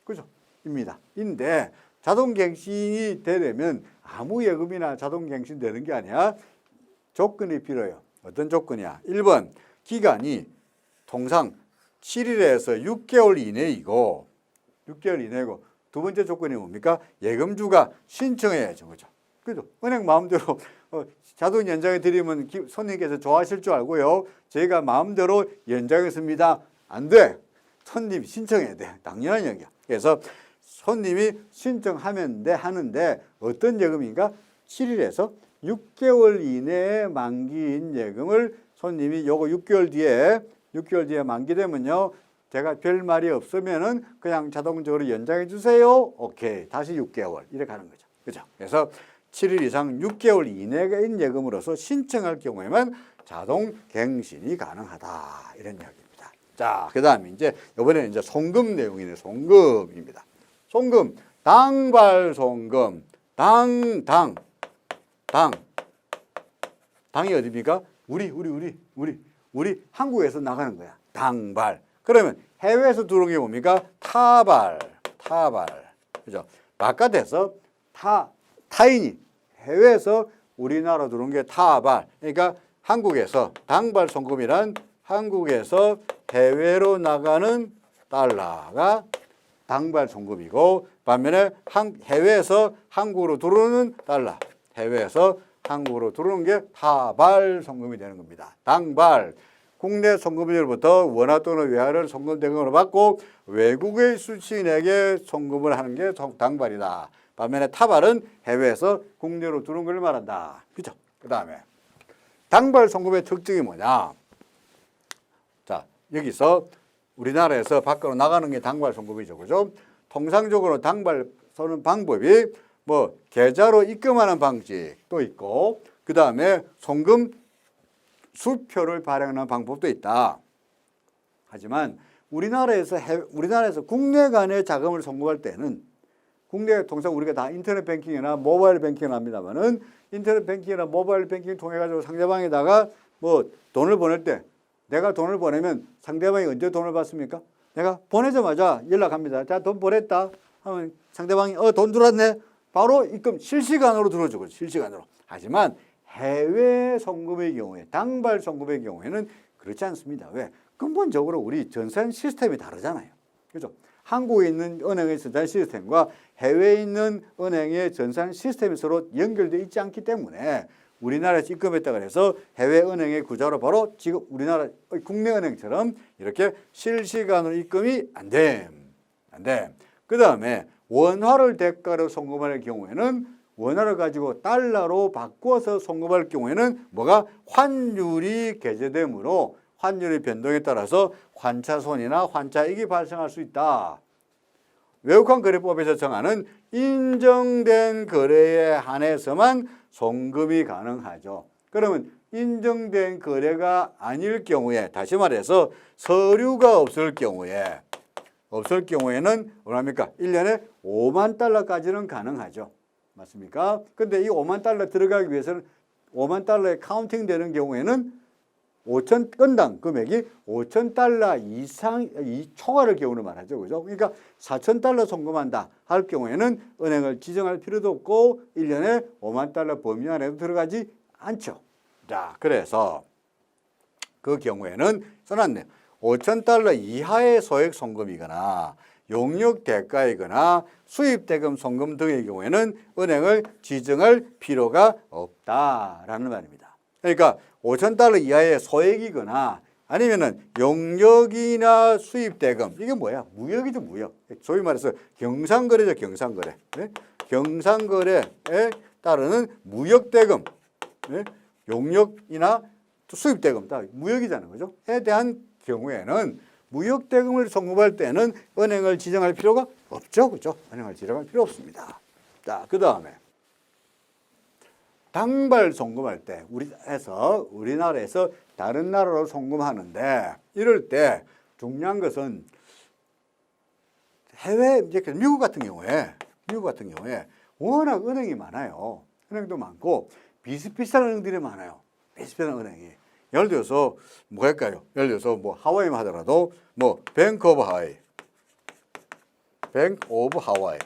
그죠? 입니다. 인데 자동갱신이 되려면 아무 예금이나 자동갱신 되는 게 아니라 조건이 필요해요. 어떤 조건이야? 1번 기간이 통상 7일에서 6개월 이내이고 6개월 이내고 두 번째 조건이 뭡니까? 예금주가 신청해야죠. 그죠? 그죠? 은행 마음대로 자동 연장해 드리면 손님께서 좋아하실 줄 알고요. 저희가 마음대로 연장했습니다. 안 돼. 손님이 신청해야 돼. 당연한 얘기야. 그래서 손님이 신청하면 돼 하는데 어떤 예금인가? 7일에서 6개월 이내에 만기인 예금을 손님이 요거 6개월 뒤에 만기되면요. 제가 별 말이 없으면은 그냥 자동적으로 연장해 주세요. 오케이. 다시 6개월. 이렇게 하는 거죠. 그죠? 그래서 7일 이상 6개월 이내인 예금으로서 신청할 경우에만 자동 갱신이 가능하다. 이런 이야기입니다. 자, 그다음에 이제 이번에는 이제 송금 내용이네. 송금입니다. 송금, 당발 송금, 당이 어디입니까? 우리 한국에서 나가는 거야. 당발. 그러면 해외에서 들어온 게 뭡니까? 타발. 그죠? 바깥에서 타인이 해외에서 우리나라 들어온 게 타발. 그러니까 한국에서 당발 송금이란 한국에서 해외로 나가는 달러가 당발 송금이고 반면에 해외에서 한국으로 들어오는 달러. 해외에서 한국으로 들어오는 게 타발 송금이 되는 겁니다. 당발. 국내 송금주로부터 원화 또는 외화를 송금 대금으로 받고 외국의 수취인에게 송금을 하는 게 당발이다. 반면에 타발은 해외에서 국내로 들어온 걸 말한다. 그죠? 그 다음에 당발 송금의 특징이 뭐냐? 자, 여기서 우리나라에서 밖으로 나가는 게 당발 송금이죠. 그죠? 통상적으로 당발 쏘는 방법이 뭐 계좌로 입금하는 방식도 있고 그 다음에 송금 수표를 발행하는 방법도 있다. 하지만 우리나라에서 국내 간의 자금을 송금할 때는 국내 통상 우리가 다 인터넷 뱅킹이나 모바일 뱅킹을 합니다만은 인터넷 뱅킹이나 모바일 뱅킹 통해 가지고 상대방에다가 뭐 돈을 보낼 때 내가 돈을 보내면 상대방이 언제 돈을 받습니까? 내가 보내자마자 연락합니다. 자, 돈 보냈다 하면 상대방이 돈 들어왔네. 바로 입금 실시간으로 들어오죠. 실시간으로. 하지만 해외 송금의 경우에 당발 송금의 경우에는 그렇지 않습니다. 왜? 근본적으로 우리 전산 시스템이 다르잖아요. 그죠? 한국에 있는 은행의 전산 시스템과 해외에 있는 은행의 전산 시스템이 서로 연결되어 있지 않기 때문에 우리나라에서 입금했다고 해서 해외 은행의 구좌로 바로 지금 우리나라 국내 은행처럼 이렇게 실시간으로 입금이 안 돼. 그 다음에 원화를 대가로 송금할 경우에는 원화를 가지고 달러로 바꿔서 송금할 경우에는 뭐가 환율이 개재되므로 환율의 변동에 따라서 환차손이나 환차익이 발생할 수 있다. 외국환 거래법에서 정하는 인정된 거래에 한해서만 송금이 가능하죠. 그러면 인정된 거래가 아닐 경우에, 다시 말해서 서류가 없을 경우에는 뭐합니까? 1년에 5만 달러까지는 가능하죠. 맞습니까? 근데 이 5만 달러 들어가기 위해서는 5만 달러에 카운팅 되는 경우에는 5천 건당 금액이 5천 달러 이상 초과를 경우를 말하죠. 그죠? 그러니까 4천 달러 송금한다 할 경우에는 은행을 지정할 필요도 없고 1년에 5만 달러 범위 안에도 들어가지 않죠. 자, 그래서 그 경우에는 써놨네요. 5천 달러 이하의 소액 송금이거나 용역 대가이거나 수입 대금 송금 등의 경우에는 은행을 지정할 필요가 없다라는 말입니다. 그러니까 5천 달러 이하의 소액이거나 아니면은 용역이나 수입 대금, 이게 뭐야? 무역이죠, 무역. 소위 말해서 경상거래죠, 경상거래. 네? 경상거래에 따르는 무역 대금, 네? 용역이나 수입 대금 다 무역이잖아요, 그죠? 에 대한 경우에는 무역 대금을 송금할 때는 은행을 지정할 필요가 없죠, 그죠? 은행을 지정할 필요 없습니다. 자, 그 다음에 당발 송금할 때 우리나라에서 다른 나라로 송금하는데 이럴 때 중요한 것은 해외 이제 미국 같은 경우에 워낙 은행이 많아요. 은행도 많고 비슷비슷한 은행들이 많아요. 비슷비슷한 은행이. 예를 들어서 뭐 할까요? 예를 들어서 뭐 하와이만 하더라도 뭐 뱅크 오브 하와이,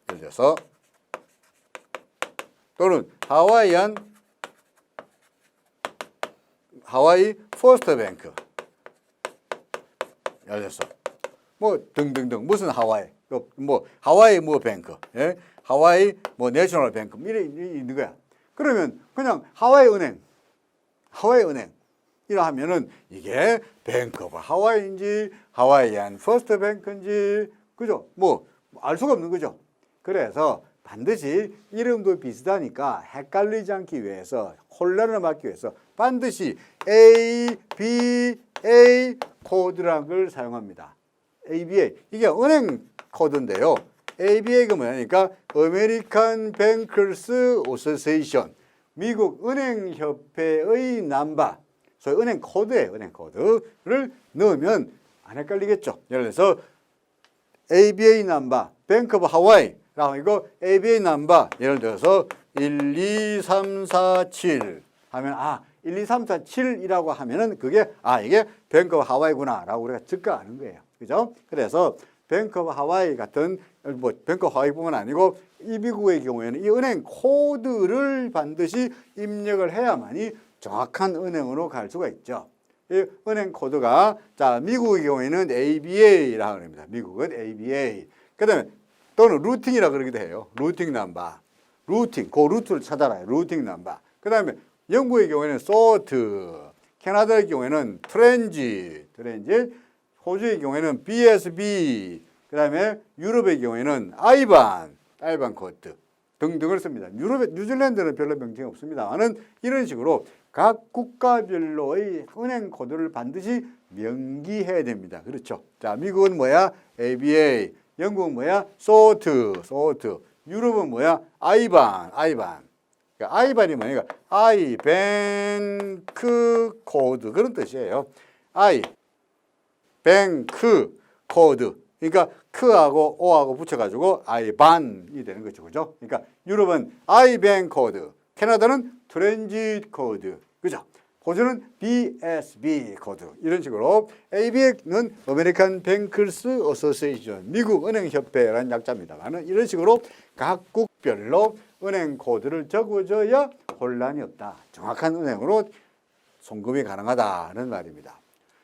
예를 들어서 또는 하와이 퍼스트 뱅크, 예를 들어서 뭐 등등등 무슨 하와이 뭐 하와이 뭐 뱅크, 예? 하와이 뭐 내셔널 뱅크 이래 있는 거야. 그러면 그냥 하와이 은행 이라 하면은 이게 뱅크 오브 하와이인지 하와이안 퍼스트 뱅크인지 그죠? 뭐 알 수가 없는 거죠. 그래서 반드시 이름도 비슷하니까 헷갈리지 않기 위해서 혼란을 막기 위해서 반드시 ABA 코드라는 걸 사용합니다. ABA 이게 은행 코드인데요. ABA가 뭐냐니까 American Bankers Association, 미국 은행협회의 넘버, 소위 은행 코드예요. 은행 코드를 넣으면 안 헷갈리겠죠. 예를 들어서 ABA 넘버, Bank of Hawaii 라고 이거 ABA 넘버 예를 들어서 12347 하면 12347이라고 하면은 그게 이게 뱅크 오브 하와이구나라고 우리가 즉각 아는 거예요. 그죠? 그래서 뱅크 오브 하와이 같은 뭐 뱅크 오브 하와이뿐만 아니고 이 미국의 경우에는 이 은행 코드를 반드시 입력을 해야만이 정확한 은행으로 갈 수가 있죠. 이 은행 코드가 자 미국의 경우에는 ABA라고 합니다. 미국은 ABA. 그다음에 또는 루팅이라 그러기도 해요. 루팅 넘버. 루팅, 그 루트를 찾아라요. 루팅 넘버. 그다음에 영국의 경우에는 소트, 캐나다의 경우에는 트랜짓, 호주의 경우에는 BSB, 그다음에 유럽의 경우에는 아이반 코드 등등을 씁니다. 뉴질랜드는 별로 명칭이 없습니다만은 이런 식으로 각 국가별로의 은행 코드를 반드시 명기해야 됩니다. 그렇죠? 자, 미국은 뭐야? ABA. 영국은 뭐야? 소트. 유럽은 뭐야? 아이반. 그러니까 아이반이 뭐니까 아이뱅크 코드 그런 뜻이에요. 아이뱅크 코드. 그러니까 크하고 오하고 붙여가지고 아이반이 되는 거죠, 그죠? 그러니까 유럽은 아이뱅 코드, 캐나다는 트랜짓 코드, 그죠? 호주는 BSB 코드 이런 식으로 ABA는 아메리칸 뱅크스 어소시에이션 미국 은행협회라는 약자입니다만 이런 식으로 각국별로 은행 코드를 적어줘야 혼란이 없다. 정확한 은행으로 송금이 가능하다는 말입니다.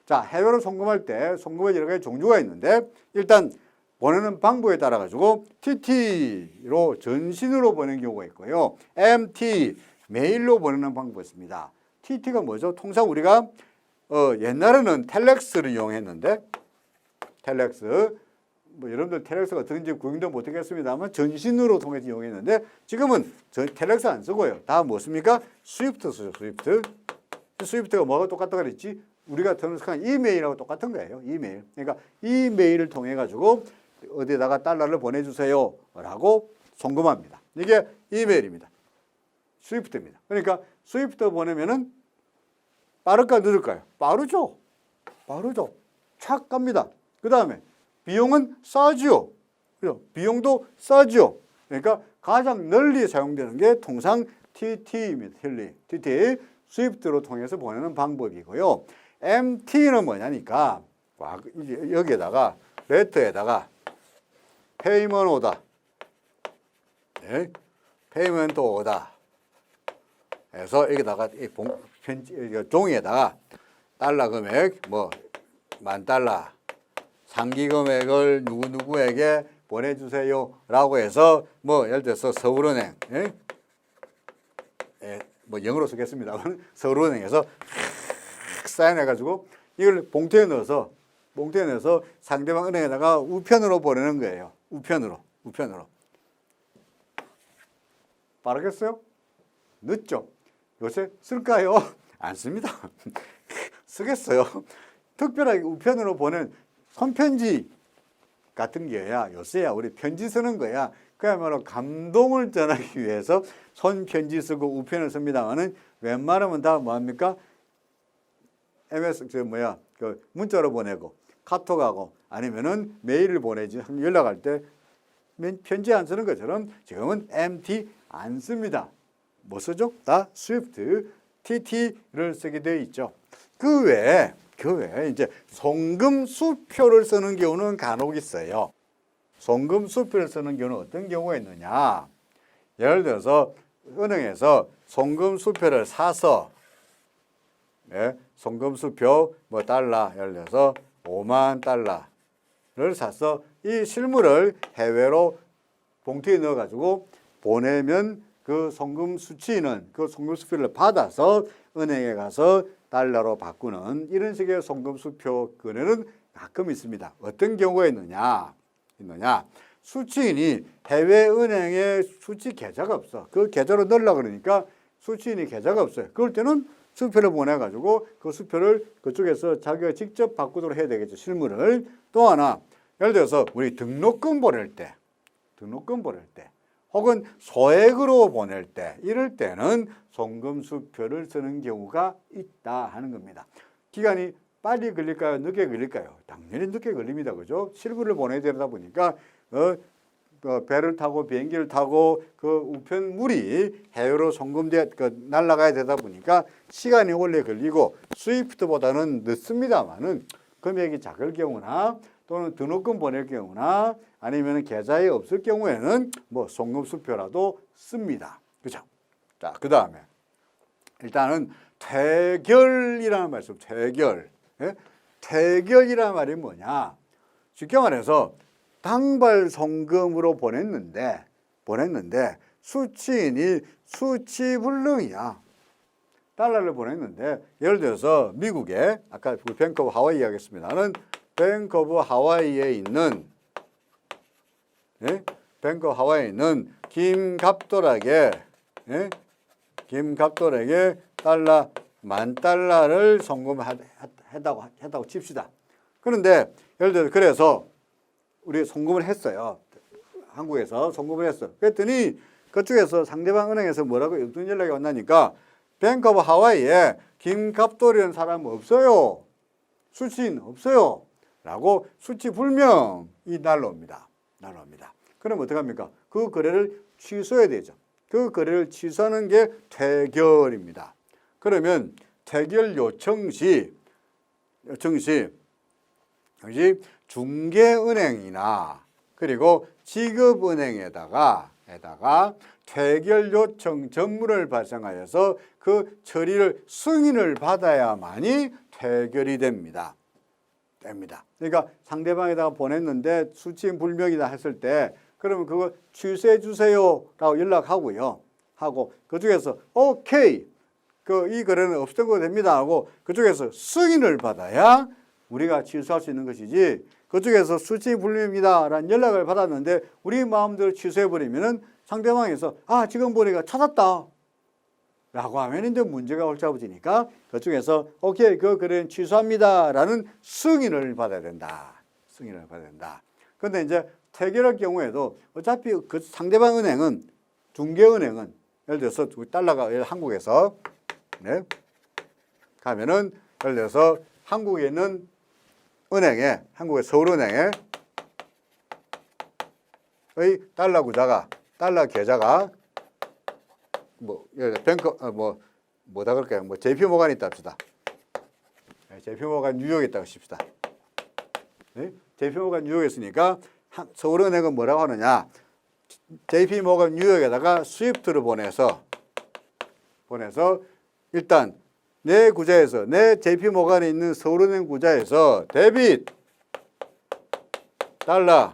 자, 해외로 송금할 때 송금의 여러 가지 종류가 있는데 일단 보내는 방법에 따라 가지고 TT로 전신으로 보내는 경우가 있고요. MT 메일로 보내는 방법이 있습니다. TT가 뭐죠? 통상 우리가 옛날에는 텔렉스를 이용했는데 텔렉스 뭐 여러분들 텔렉스가 어떤지 구경도 못하겠습니다만 전신으로 통해서 이용했는데 지금은 텔렉스 안 쓰고요. 다 뭐습니까? 스위프트 쓰죠. 스위프트가 뭐가 똑같다 그랬지? 우리가 생각하는 이메일하고 똑같은 거예요. 이메일. 그러니까 이메일을 통해 가지고 어디에다가 달러를 보내주세요 라고 송금합니다. 이게 이메일입니다. 스위프트입니다. 그러니까 스위프트 보내면은 빠를까 늦을까요? 빠르죠. 빠르죠. 착 갑니다. 그 다음에 비용은 싸지요. 그죠? 비용도 싸지요. 그러니까 가장 널리 사용되는 게 통상 TT입니다. TT 스위프트로 통해서 보내는 방법이고요. MT는 뭐냐니까 여기에다가 레터에다가 페이먼 오다, 네? 페이먼트 오다 해서 여기다가 종이에다가 달러 금액 뭐 $10,000 상기 금액을 누구누구에게 보내주세요 라고 해서 뭐 예를 들어서 서울은행 뭐 영어로 쓰겠습니다만 서울은행에서 사인해가지고 이걸 봉투에 넣어서 상대방 은행에다가 우편으로 보내는 거예요. 우편으로. 빠르겠어요? 늦죠? 요새 쓸까요? 안 씁니다. 쓰겠어요. 특별하게 우편으로 보낸 손편지 같은 게야 요새야 우리 편지 쓰는 거야. 그야말로 감동을 전하기 위해서 손편지 쓰고 우편을 씁니다만은 웬만하면 다 뭐합니까? MS 그 문자로 보내고 카톡하고 아니면은 메일을 보내지 연락할 때 편지 안 쓰는 것처럼 지금은 MT 안 씁니다. 뭐 쓰죠? 다 스위프트 TT를 쓰게 되어 있죠. 그 외에 이제 송금수표를 쓰는 경우는 간혹 있어요. 송금수표를 쓰는 경우는 어떤 경우가 있느냐? 예를 들어서 은행에서 송금수표를 사서 송금수표 뭐 달러 예를 들어서 $50,000를 사서 이 실물을 해외로 봉투에 넣어가지고 보내면 그 송금 수취인은 그 송금 수표를 받아서 은행에 가서 달러로 바꾸는 이런 식의 송금 수표 거래는 가끔 있습니다. 어떤 경우가 있느냐? 수취인이 해외 은행에 수취 계좌가 없어. 그 계좌로 넣으려고 그러니까 수취인이 계좌가 없어요. 그럴 때는 수표를 보내가지고 그 수표를 그쪽에서 자기가 직접 바꾸도록 해야 되겠죠. 실물을. 또 하나 예를 들어서 우리 등록금 보낼 때 혹은 소액으로 보낼 때 이럴 때는 송금수표를 쓰는 경우가 있다 하는 겁니다. 기간이 빨리 걸릴까요? 늦게 걸릴까요? 당연히 늦게 걸립니다. 그죠? 실물을 보내야 되다 보니까 배를 타고 비행기를 타고 그 우편물이 해외로 날아가야 되다 보니까 시간이 오래 걸리고 스위프트보다는 늦습니다만은 금액이 작을 경우나 또는 등록금 보낼 경우나 아니면 계좌에 없을 경우에는 뭐 송금수표라도 씁니다. 그렇죠? 자, 그 다음에 일단은 퇴결이라는 말씀, 퇴결이라는 말이 뭐냐? 쉽게 말해서 당발 송금으로 보냈는데 수취인이 수취불능이야. 달러를 보냈는데 예를 들어서 미국에 아까 뱅크 오브 하와이 하겠습니다는 뱅크 오브 하와이에 있는 김갑돌에게 달러 $10,000를 송금했다고 칩시다. 그런데 예를 들어서 그래서 우리 송금을 했어요. 한국에서 송금을 했어. 그랬더니 그쪽에서 상대방 은행에서 뭐라고 어떤 연락이 왔나니까 뱅크 오브 하와이에 김갑돌이라는 사람 없어요. 수취인 없어요. 라고 수취 불명이 날라옵니다. 그럼 어떡합니까? 그 거래를 취소해야 되죠. 그 거래를 취소하는 게 퇴결입니다. 그러면 퇴결 요청 시 중개은행이나 그리고 지급은행에다가 퇴결 요청 전문을 발송하여서 그 처리를 승인을 받아야만이 퇴결이 됩니다. 그러니까 상대방에다가 보냈는데 수취인 불명이다 했을 때 그러면 그거 취소해 주세요라고 연락하고요. 하고 그쪽에서 오케이 이 거래는 없어도 됩니다 하고 그쪽에서 승인을 받아야 우리가 취소할 수 있는 것이지 그쪽에서 수취인 불명입니다라는 연락을 받았는데 우리 마음대로 취소해버리면은 상대방에서 지금 보니까 찾았다 라고 하면 이제 문제가 옳잡아지니까 그쪽에서 오케이 그 거래는 취소합니다라는 승인을 받아야 된다. 그런데 이제 퇴결할 경우에도 어차피 그 상대방 은행은 중개은행은 예를 들어서 달러가 한국에서 가면은 예를 들어서 한국에 있는 은행에, 한국의 서울은행에 의 달러 구자가, 달러 계좌가 뭐 예를 들어 뱅크 뭐다 그럴까요? 뭐 JP 모간이 있다 합시다. JP 모간 뉴욕에 있다고 하십시다. 네? JP 모간 뉴욕에 있으니까 서울은행은 뭐라고 하느냐? JP 모간 뉴욕에다가 스위프트를 보내서 일단 내 구자에서, 내 JP 모간에 있는 서울은행 구자에서 데빗 달러,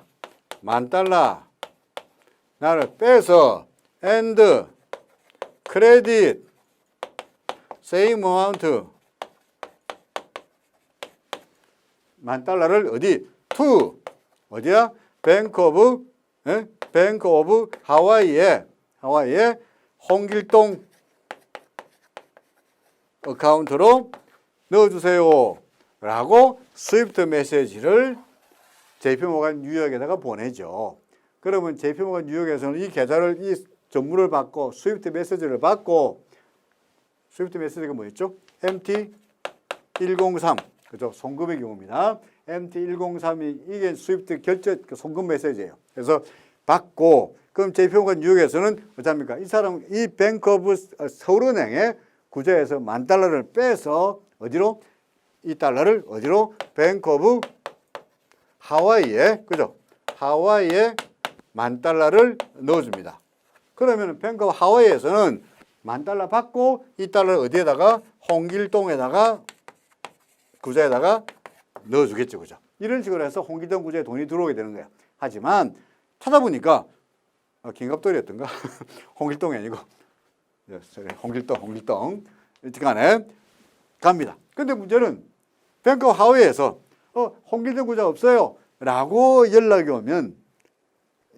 $10,000 나를 빼서 and 크레딧 same amount $10,000를 어디? to 어디야? Bank of 하와이에 홍길동 어카운트로 넣어주세요 라고 스위프트 메시지를 JP모간 뉴욕에다가 보내죠. 그러면 JP모간 뉴욕에서는 이 계좌를, 이 전문을 받고 스위프트 메시지를 받고, 스위프트 메시지가 뭐였죠? MT103 그죠? 송금의 경우입니다. MT103이 이게 스위프트 결제 송금 메시지예요. 그래서 받고, 그럼 JP모간 뉴욕에서는 어떻습니까? 이 사람, 이 뱅크 오브 서울은행에 구자에서 $10,000를 빼서 어디로? 이 달러를 어디로? 뱅크 오브 하와이에, 그죠? 하와이에 $10,000를 넣어줍니다. 그러면 뱅크 오브 하와이에서는 $10,000 받고 이 달러를 어디에다가? 홍길동에다가 구자에다가 넣어주겠죠, 그죠? 이런 식으로 해서 홍길동 구자에 돈이 들어오게 되는 거야. 하지만 찾아보니까 김갑돌이었던가? 홍길동이 아니고 홍길동 이렇게간에 갑니다. 근데 문제는 뱅크 오브 하와이에서 홍길동 구자 없어요 라고 연락이 오면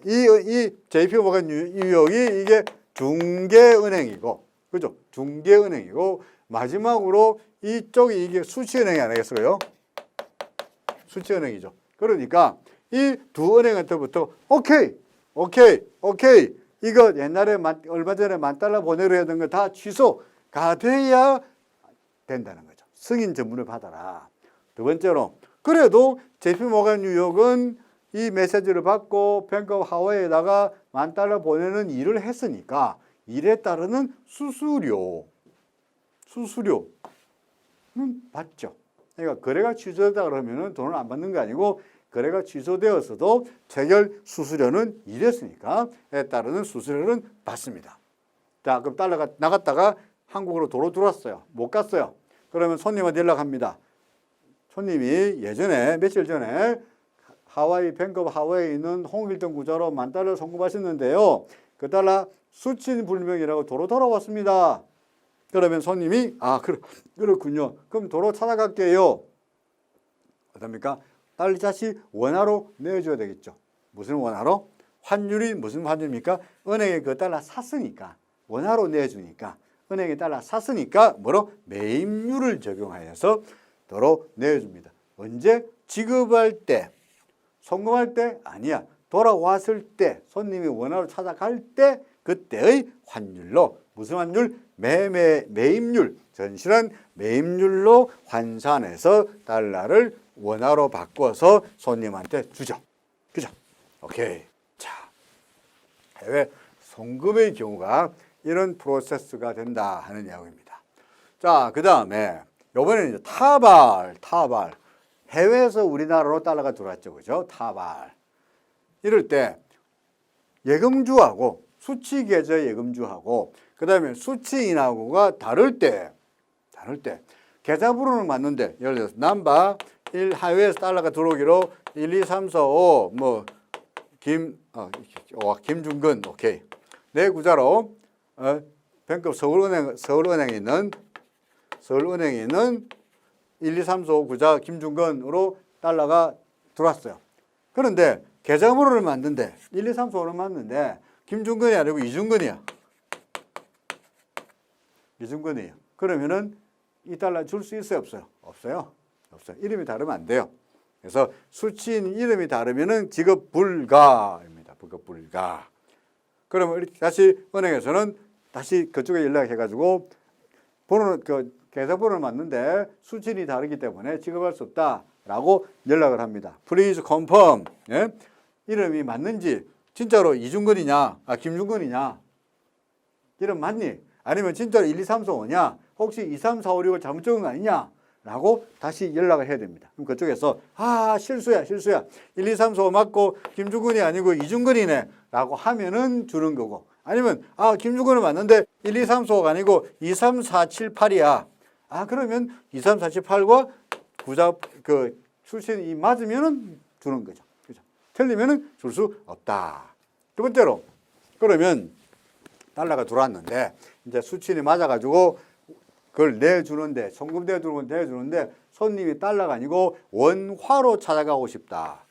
이 JP모간 뉴욕이 이게 중개은행이고, 그죠? 중개은행이고, 마지막으로 이쪽이 이게 수취은행이 아니겠어요? 수취은행이죠. 그러니까 이 두 은행한테부터 오케이 이거 옛날에 얼마 전에 $10,000 보내려 했던 거 다 취소가 돼야 된다는 거죠. 승인 전문을 받아라. 두 번째로, 그래도 JP모간 뉴욕은 이 메시지를 받고 뱅크 오브 하와이에다가 $10,000 보내는 일을 했으니까 일에 따르는 수수료는 받죠. 그러니까 거래가 취소됐다 그러면은 돈을 안 받는 게 아니고, 거래가 취소되었어도 체결 수수료는 일했으니까 에 따르는 수수료는 받습니다. 자, 그럼 달러가 나갔다가 한국으로 도로 들어왔어요. 못 갔어요. 그러면 손님한테 연락합니다. 손님이 예전에 며칠 전에 하와이 뱅크 오브 하와이에 있는 홍길동 구자로 $10,000 송금하셨는데요. 그 달러 수취불명이라고 도로 돌아왔습니다. 그러면 손님이 그렇군요. 그럼 도로 찾아갈게요. 어떻습니까? 달러 다시 원화로 내줘야 되겠죠. 무슨 원화로? 환율이 무슨 환율입니까? 은행에 그 달러 샀으니까 원화로 내주니까, 은행에 달러 샀으니까 뭐로? 매입률을 적용하여서 도로 내줍니다. 언제? 지급할 때, 송금할 때? 아니야. 돌아왔을 때, 손님이 원화로 찾아갈 때 그때의 환율로, 무슨 환율? 매입률, 전실한 매입률로 환산해서 달러를 원화로 바꿔서 손님한테 주죠. 그죠? 오케이. 자, 해외 송금의 경우가 이런 프로세스가 된다 하는 내용입니다. 자, 그 다음에 이번에는 이제 타발. 해외에서 우리나라로 달러가 들어왔죠. 그죠? 타발. 이럴 때 예금주하고 수취계좌 예금주하고 그 다음에 수취인하고가 다를 때 계좌번호는 맞는데, 예를 들어서 남바 1 해외에서 달러가 들어오기로 1, 2, 3, 4, 5 뭐 김중근 오케이. 내 구자로 뱅크 서울은행에 있는 1, 2, 3, 4, 5 구자 김중근으로 달러가 들어왔어요. 그런데 계좌번호를 맞는데 1, 2, 3, 4, 5는 맞는데 김중근이 아니고 이중근이야. 이중근이에요. 그러면은 이 달러 줄 수 있어요, 없어요? 없어요. 이름이 다르면 안 돼요. 그래서 수취인 이름이 다르면은 지급 불가입니다. 지급 불가. 그러면 다시 은행에서는 다시 그쪽에 연락해가지고 번호는 계좌번호를 맞는데 수신이 다르기 때문에 지급할 수 없다라고 연락을 합니다. Please confirm. 예? 이름이 맞는지 진짜로 이중근이냐, 김중근이냐, 이름 맞니? 아니면 진짜로 1, 2, 3, 4, 5냐? 혹시 2, 3, 4, 5, 6을 잘못 적은 거 아니냐? 라고 다시 연락을 해야 됩니다. 그럼 그쪽에서 실수야. 1, 2, 3, 4, 5 맞고 김중근이 아니고 이중근이네 라고 하면은 주는 거고, 아니면 김중근은 맞는데 1, 2, 3, 4, 5가 아니고 2, 3, 4, 7, 8이야. 그러면 2, 3, 4, 7, 8과 출신이 맞으면은 주는 거죠. 그죠? 틀리면은 줄 수 없다. 두 번째로, 그러면 달러가 들어왔는데 이제 수친이 맞아가지고 그걸 내주는데, 송금대 내주는데 손님이 달러가 아니고 원화로 찾아가고 싶다.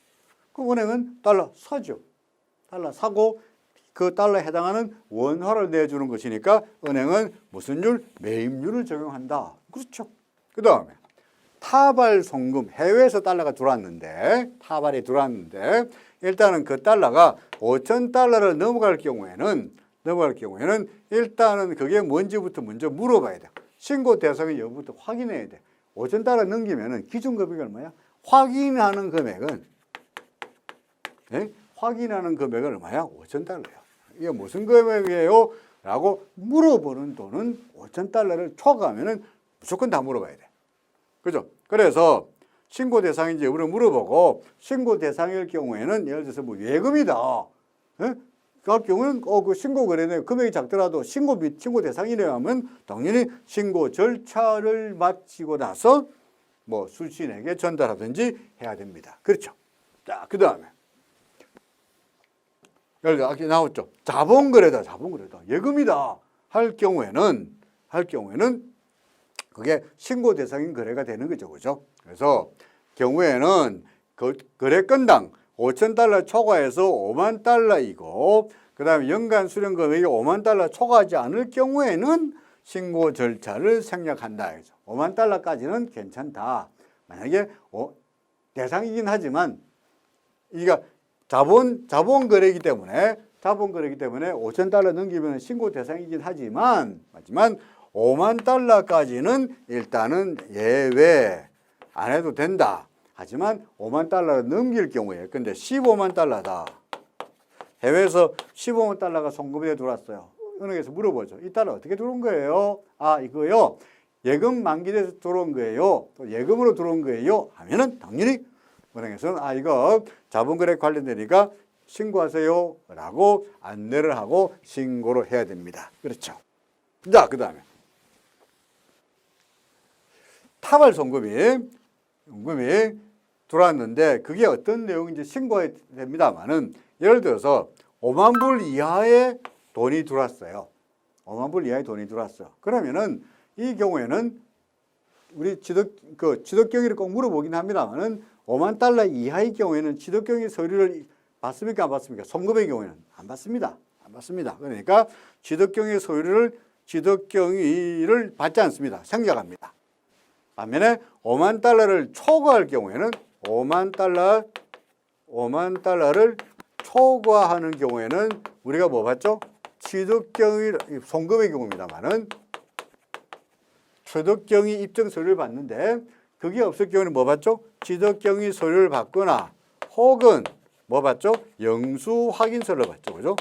그럼 은행은 달러 사죠. 달러 사고 그 달러에 해당하는 원화를 내주는 것이니까 은행은 무슨 율? 매입률을 적용한다. 그렇죠. 그 다음에 타발 송금, 해외에서 달러가 들어왔는데, 타발이 들어왔는데 일단은 그 달러가 5,000달러를 넘어갈 경우에는 일단은 그게 뭔지부터 먼저 물어봐야 돼. 신고 대상의 여부부터 확인해야 돼. 5,000달러 넘기면은 기준 금액이 얼마야? 확인하는 금액은 얼마야? 5,000달러야. 이게 무슨 금액이에요? 라고 물어보는 돈은 5,000달러를 초과하면은 무조건 다 물어봐야 돼. 그죠? 그래서 신고 대상인지 여부를 물어보고, 신고 대상일 경우에는 예를 들어서 뭐 예금이다. 예? 그 경우는 그 신고 거래는 금액이 작더라도 신고 대상이라 하면 당연히 신고 절차를 마치고 나서 뭐 수신에게 전달하든지 해야 됩니다. 그렇죠? 자, 그 다음에 여기 나왔죠. 자본거래다. 예금이다. 할 경우에는 그게 신고 대상인 거래가 되는 거죠. 그죠? 그래서 경우에는 그 거래 건당 5,000달러 초과해서 5만 달러이고, 그 다음에 연간 수령 금액이 5만 달러 초과하지 않을 경우에는 신고 절차를 생략한다. 5만 달러까지는 괜찮다. 만약에 대상이긴 하지만 이가 자본 거래이기 때문에 5,000달러 넘기면 신고 대상이긴 하지만 5만 달러까지는 일단은 예외 안 해도 된다. 하지만 5만 달러를 넘길 경우에, 근데 15만 달러다. 해외에서 15만 달러가 송금에 들어왔어요. 은행에서 물어보죠. 이 달러 어떻게 들어온 거예요? 이거요. 예금 만기돼서 들어온 거예요. 또 예금으로 들어온 거예요. 하면은 당연히 은행에서는 이거 자본거래 관련되니까 신고하세요. 라고 안내를 하고 신고를 해야 됩니다. 그렇죠. 자, 그 다음에 타발 송금이 들어왔는데 그게 어떤 내용인지 신고해야 됩니다만은, 예를 들어서 5만 불 이하의 돈이 들어왔어요. 5만 불 이하의 돈이 들어왔어요. 그러면은 이 경우에는 우리 지덕경위를 꼭 물어보긴 합니다만은 5만 달러 이하의 경우에는 지덕경위 서류를 받습니까? 안 받습니까? 송금의 경우에는 안 받습니다. 그러니까 지덕경위를 받지 않습니다. 생략합니다. 반면에 5만 달러를 초과할 경우에는 5만 달러를 초과하는 경우에는 우리가 뭐 받죠? 취득경위 송금의 경우입니다만은 취득경위 입증 서류를 받는데, 그게 없을 경우는 뭐 받죠? 취득경위 서류를 받거나 혹은 뭐 받죠? 영수 확인서를 받죠.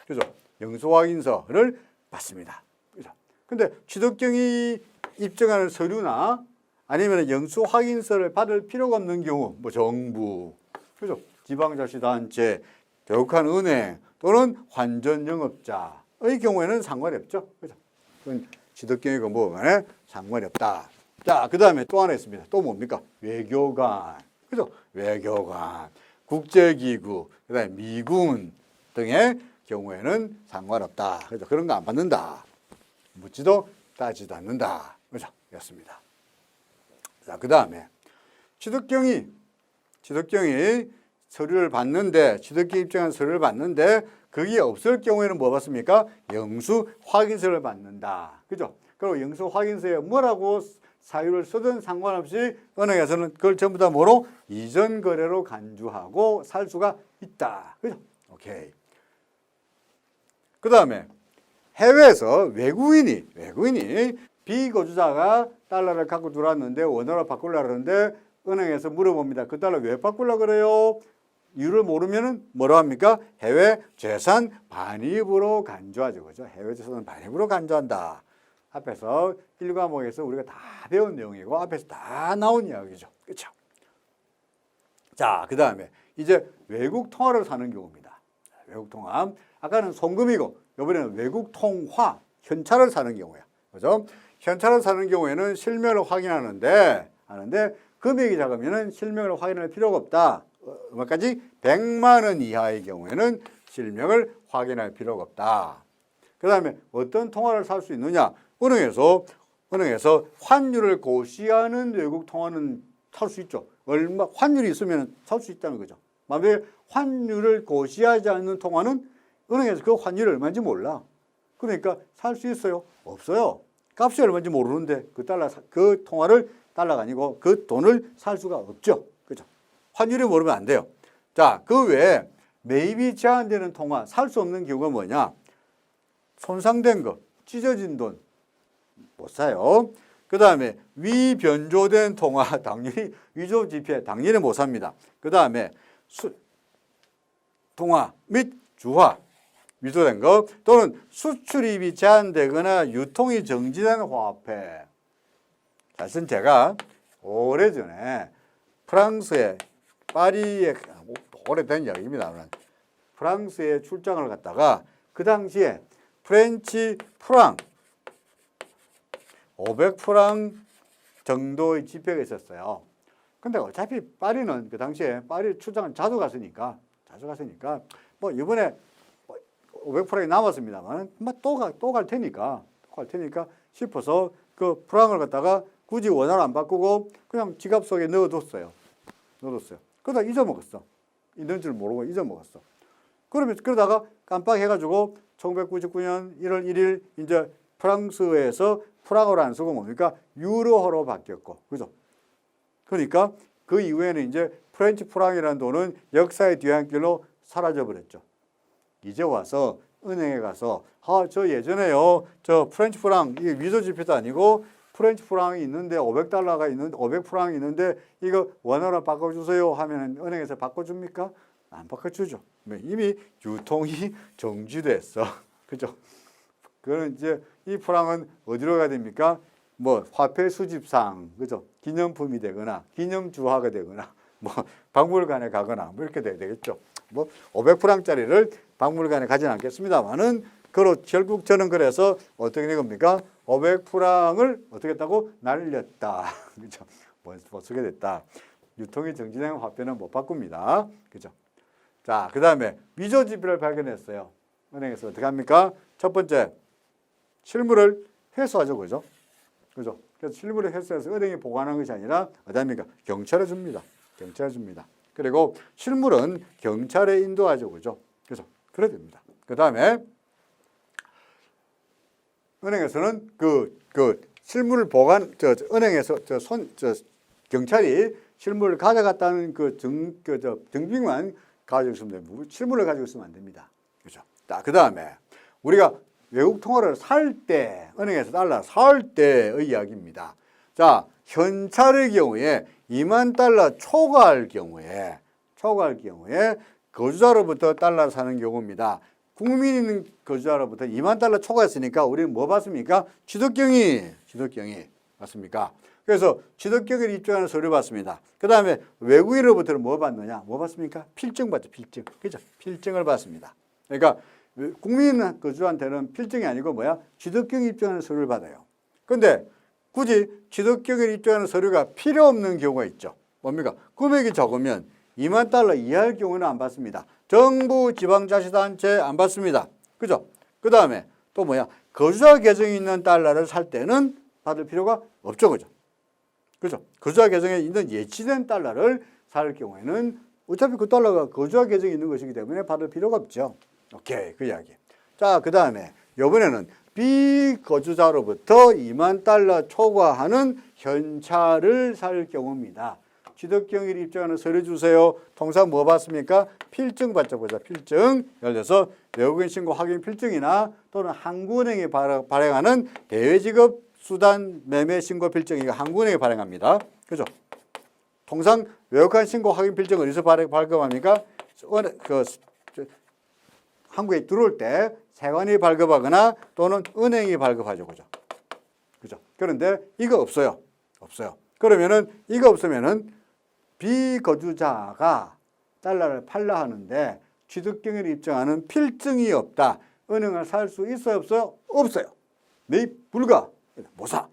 그죠? 영수 확인서를 받습니다. 그죠? 근데 취득경위 입증하는 서류나 아니면 영수 확인서를 받을 필요가 없는 경우, 뭐 정부, 그죠? 지방자치단체, 개국한 은행 또는 환전영업자의 경우에는 상관이 없죠. 그죠? 취득경위가 뭐 간에 상관이 없다. 자, 그 다음에 또 하나 있습니다. 또 뭡니까? 외교관. 그죠? 외교관, 국제기구, 그 다음에 미군 등의 경우에는 상관없다. 그래서 그런 거 안 받는다. 묻지도 따지도 않는다. 그죠? 였습니다. 자, 그 다음에 취득경위 서류를 받는데, 취득경위 입증한 서류를 받는데 그게 없을 경우에는 뭐 받습니까? 영수 확인서를 받는다. 그죠? 그리고 영수 확인서에 뭐라고 사유를 쓰든 상관없이 은행에서는 그걸 전부 다 뭐로? 이전 거래로 간주하고 살 수가 있다. 그죠? 오케이. 그 다음에 해외에서 외국인이 비거주자가 달러를 갖고 들어왔는데 원화로 바꾸려고 그러는데 은행에서 물어봅니다. 그 달러 왜 바꾸려고 그래요? 이유를 모르면은 뭐라 합니까? 해외 재산 반입으로 간주하죠. 그죠? 해외 재산 반입으로 간주한다. 앞에서 1과목에서 우리가 다 배운 내용이고 앞에서 다 나온 이야기죠. 그렇죠? 자, 그다음에 이제 외국 통화를 사는 경우입니다. 외국 통화. 아까는 송금이고 이번에는 외국 통화, 현찰을 사는 경우야. 그죠? 현찰을 사는 경우에는 실명을 확인하는데 금액이 작으면은 실명을 확인할 필요가 없다. 얼마까지? 100만 원 이하의 경우에는 실명을 확인할 필요가 없다. 그다음에 어떤 통화를 살 수 있느냐? 은행에서 환율을 고시하는 외국 통화는 살 수 있죠. 환율이 있으면 살 수 있다는 거죠. 만약에 환율을 고시하지 않는 통화는 은행에서 그 환율이 얼마인지 몰라. 그러니까 살 수 있어요? 없어요. 값이 얼마인지 모르는데 그 통화를 달러가 아니고 그 돈을 살 수가 없죠. 그죠? 환율이 모르면 안 돼요. 자, 그 외에 매입이 제한되는 통화, 살 수 없는 경우가 뭐냐? 손상된 거, 찢어진 돈 못 사요. 그 다음에 위변조된 통화, 당연히 위조지폐, 당연히 못 삽니다. 그 다음에 통화 및 주화, 위조된 거 또는 수출입이 제한되거나 유통이 정지된 화폐. 사실 제가 오래전에 프랑스의 파리에 오래된 이야기입니다. 프랑스에 출장을 갔다가 그 당시에 프렌치 프랑 500프랑 정도의 지폐가 있었어요. 근데 어차피 파리는 그 당시에 파리 출장을 자주 갔으니까 뭐 이번에 500프랑이 남았습니다만 또 갈 테니까 싶어서 그 프랑을 갖다가 굳이 원화로 안 바꾸고 그냥 지갑 속에 넣어뒀어요. 그러다 잊어먹었어. 있는 줄 모르고 잊어먹었어. 그러다가 깜빡해가지고 1999년 1월 1일 이제 프랑스에서 프랑으로 안 쓰고 뭡니까? 유로화로 바뀌었고, 그죠? 그러니까 그 이후에는 이제 프렌치 프랑이라는 돈은 역사의 뒤안길로 사라져 버렸죠. 이제 와서 은행에 가서 저 예전에요, 저 프렌치 프랑 이게 위조 지폐도 아니고 프렌치 프랑이 있는데 500프랑이 있는데 이거 원화로 바꿔주세요 하면 은행에서 바꿔줍니까? 안 바꿔주죠. 이미 유통이 정지됐어. 그죠? 그는 이제 이 프랑은 어디로 가야 됩니까? 뭐 화폐 수집상, 그죠? 기념품이 되거나 기념주화가 되거나 뭐 박물관에 가거나 뭐 이렇게 돼야 되겠죠. 뭐 500프랑짜리를 박물관에 가지는 않겠습니다만은 결국 저는 그래서 어떻게 된 겁니까? 500프랑을 어떻게 했다고? 날렸다. 그죠? 못 쓰게 됐다. 유통이 정지된 화폐는 못 바꿉니다. 그죠? 자, 그 다음에 위조 지폐를 발견했어요. 은행에서 어떻게 합니까? 첫 번째, 실물을 회수하죠. 그죠? 그래서 실물을 회수해서 은행이 보관하는 것이 아니라 어디합니까? 경찰에 줍니다. 그리고 실물은 경찰에 인도하죠. 그죠? 그래야 됩니다. 그 다음에 은행에서는 그 실물을 은행에서 경찰이 실물을 가져갔다는 증빙만 가지고 있으면 됩니다. 실물을 가지고 있으면 안 됩니다. 그죠? 그 다음에 우리가 외국 통화를 살 때, 은행에서 달러 살 때의 이야기입니다. 자, 현찰의 경우에 2만 달러 초과할 경우에 거주자로부터 달러를 사는 경우입니다. 국민 있는 거주자로부터 2만 달러 초과했으니까 우리는 뭐 받습니까? 취득경위 맞습니까? 그래서 취득경위를 입증하는 서류 받습니다. 그 다음에 외국인으로부터는 뭐 받느냐? 뭐 받습니까? 필증 받죠. 필증. 그죠? 필증을 받습니다. 그러니까 국민 거주한테는 필증이 아니고 뭐야? 취득경위 입증하는 서류를 받아요. 근데 굳이 취득경위를 입증하는 서류가 필요 없는 경우가 있죠. 뭡니까? 금액이 적으면 2만 달러 이하의 경우는 안 받습니다. 정부 지방자치단체 안 받습니다. 그죠? 그 다음에 또 뭐야? 거주자 계정이 있는 달러를 살 때는 받을 필요가 없죠. 그죠? 거주자 계정에 있는 예치된 달러를 살 경우에는 어차피 그 달러가 거주자 계정에 있는 것이기 때문에 받을 필요가 없죠. 오케이, 그 이야기. 자, 그 다음에 이번에는 비거주자로부터 2만 달러 초과하는 현찰을 살 경우입니다. 취득경위를 입증하는 서류 주세요. 통상 뭐 받습니까? 필증 받죠. 보자. 필증. 예를 들어서 외국인 신고 확인 필증이나 또는 한국은행이 발행하는 대외지급 수단 매매 신고 필증, 이거 한국은행이 발행합니다. 그죠? 통상 외국인 신고 확인 필증 어디서 발급합니까? 한국에 들어올 때 세관이 발급하거나 또는 은행이 발급하죠. 그죠? 그죠? 그런데 이거 없어요. 없어요. 그러면은 이거 없으면은 비거주자가 달러를 팔라 하는데 취득경위를 입증하는 필증이 없다. 은행을 살 수 있어요? 없어요? 없어요. 매입 불가. 못 사.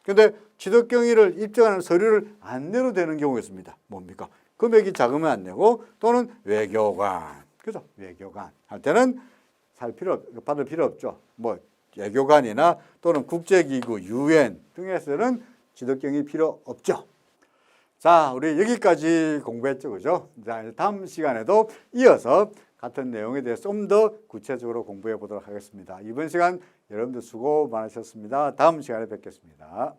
근데 취득경위를 입증하는 서류를 안 내도 되는 경우가 있습니다. 뭡니까? 금액이 작으면 안 내고 또는 외교관. 그죠? 외교관 할 때는 받을 필요 없죠. 뭐 외교관이나 또는 국제기구, UN 등에서는 취득경위 필요 없죠. 자, 우리 여기까지 공부했죠. 그죠? 자, 다음 시간에도 이어서 같은 내용에 대해서 좀 더 구체적으로 공부해 보도록 하겠습니다. 이번 시간 여러분들 수고 많으셨습니다. 다음 시간에 뵙겠습니다.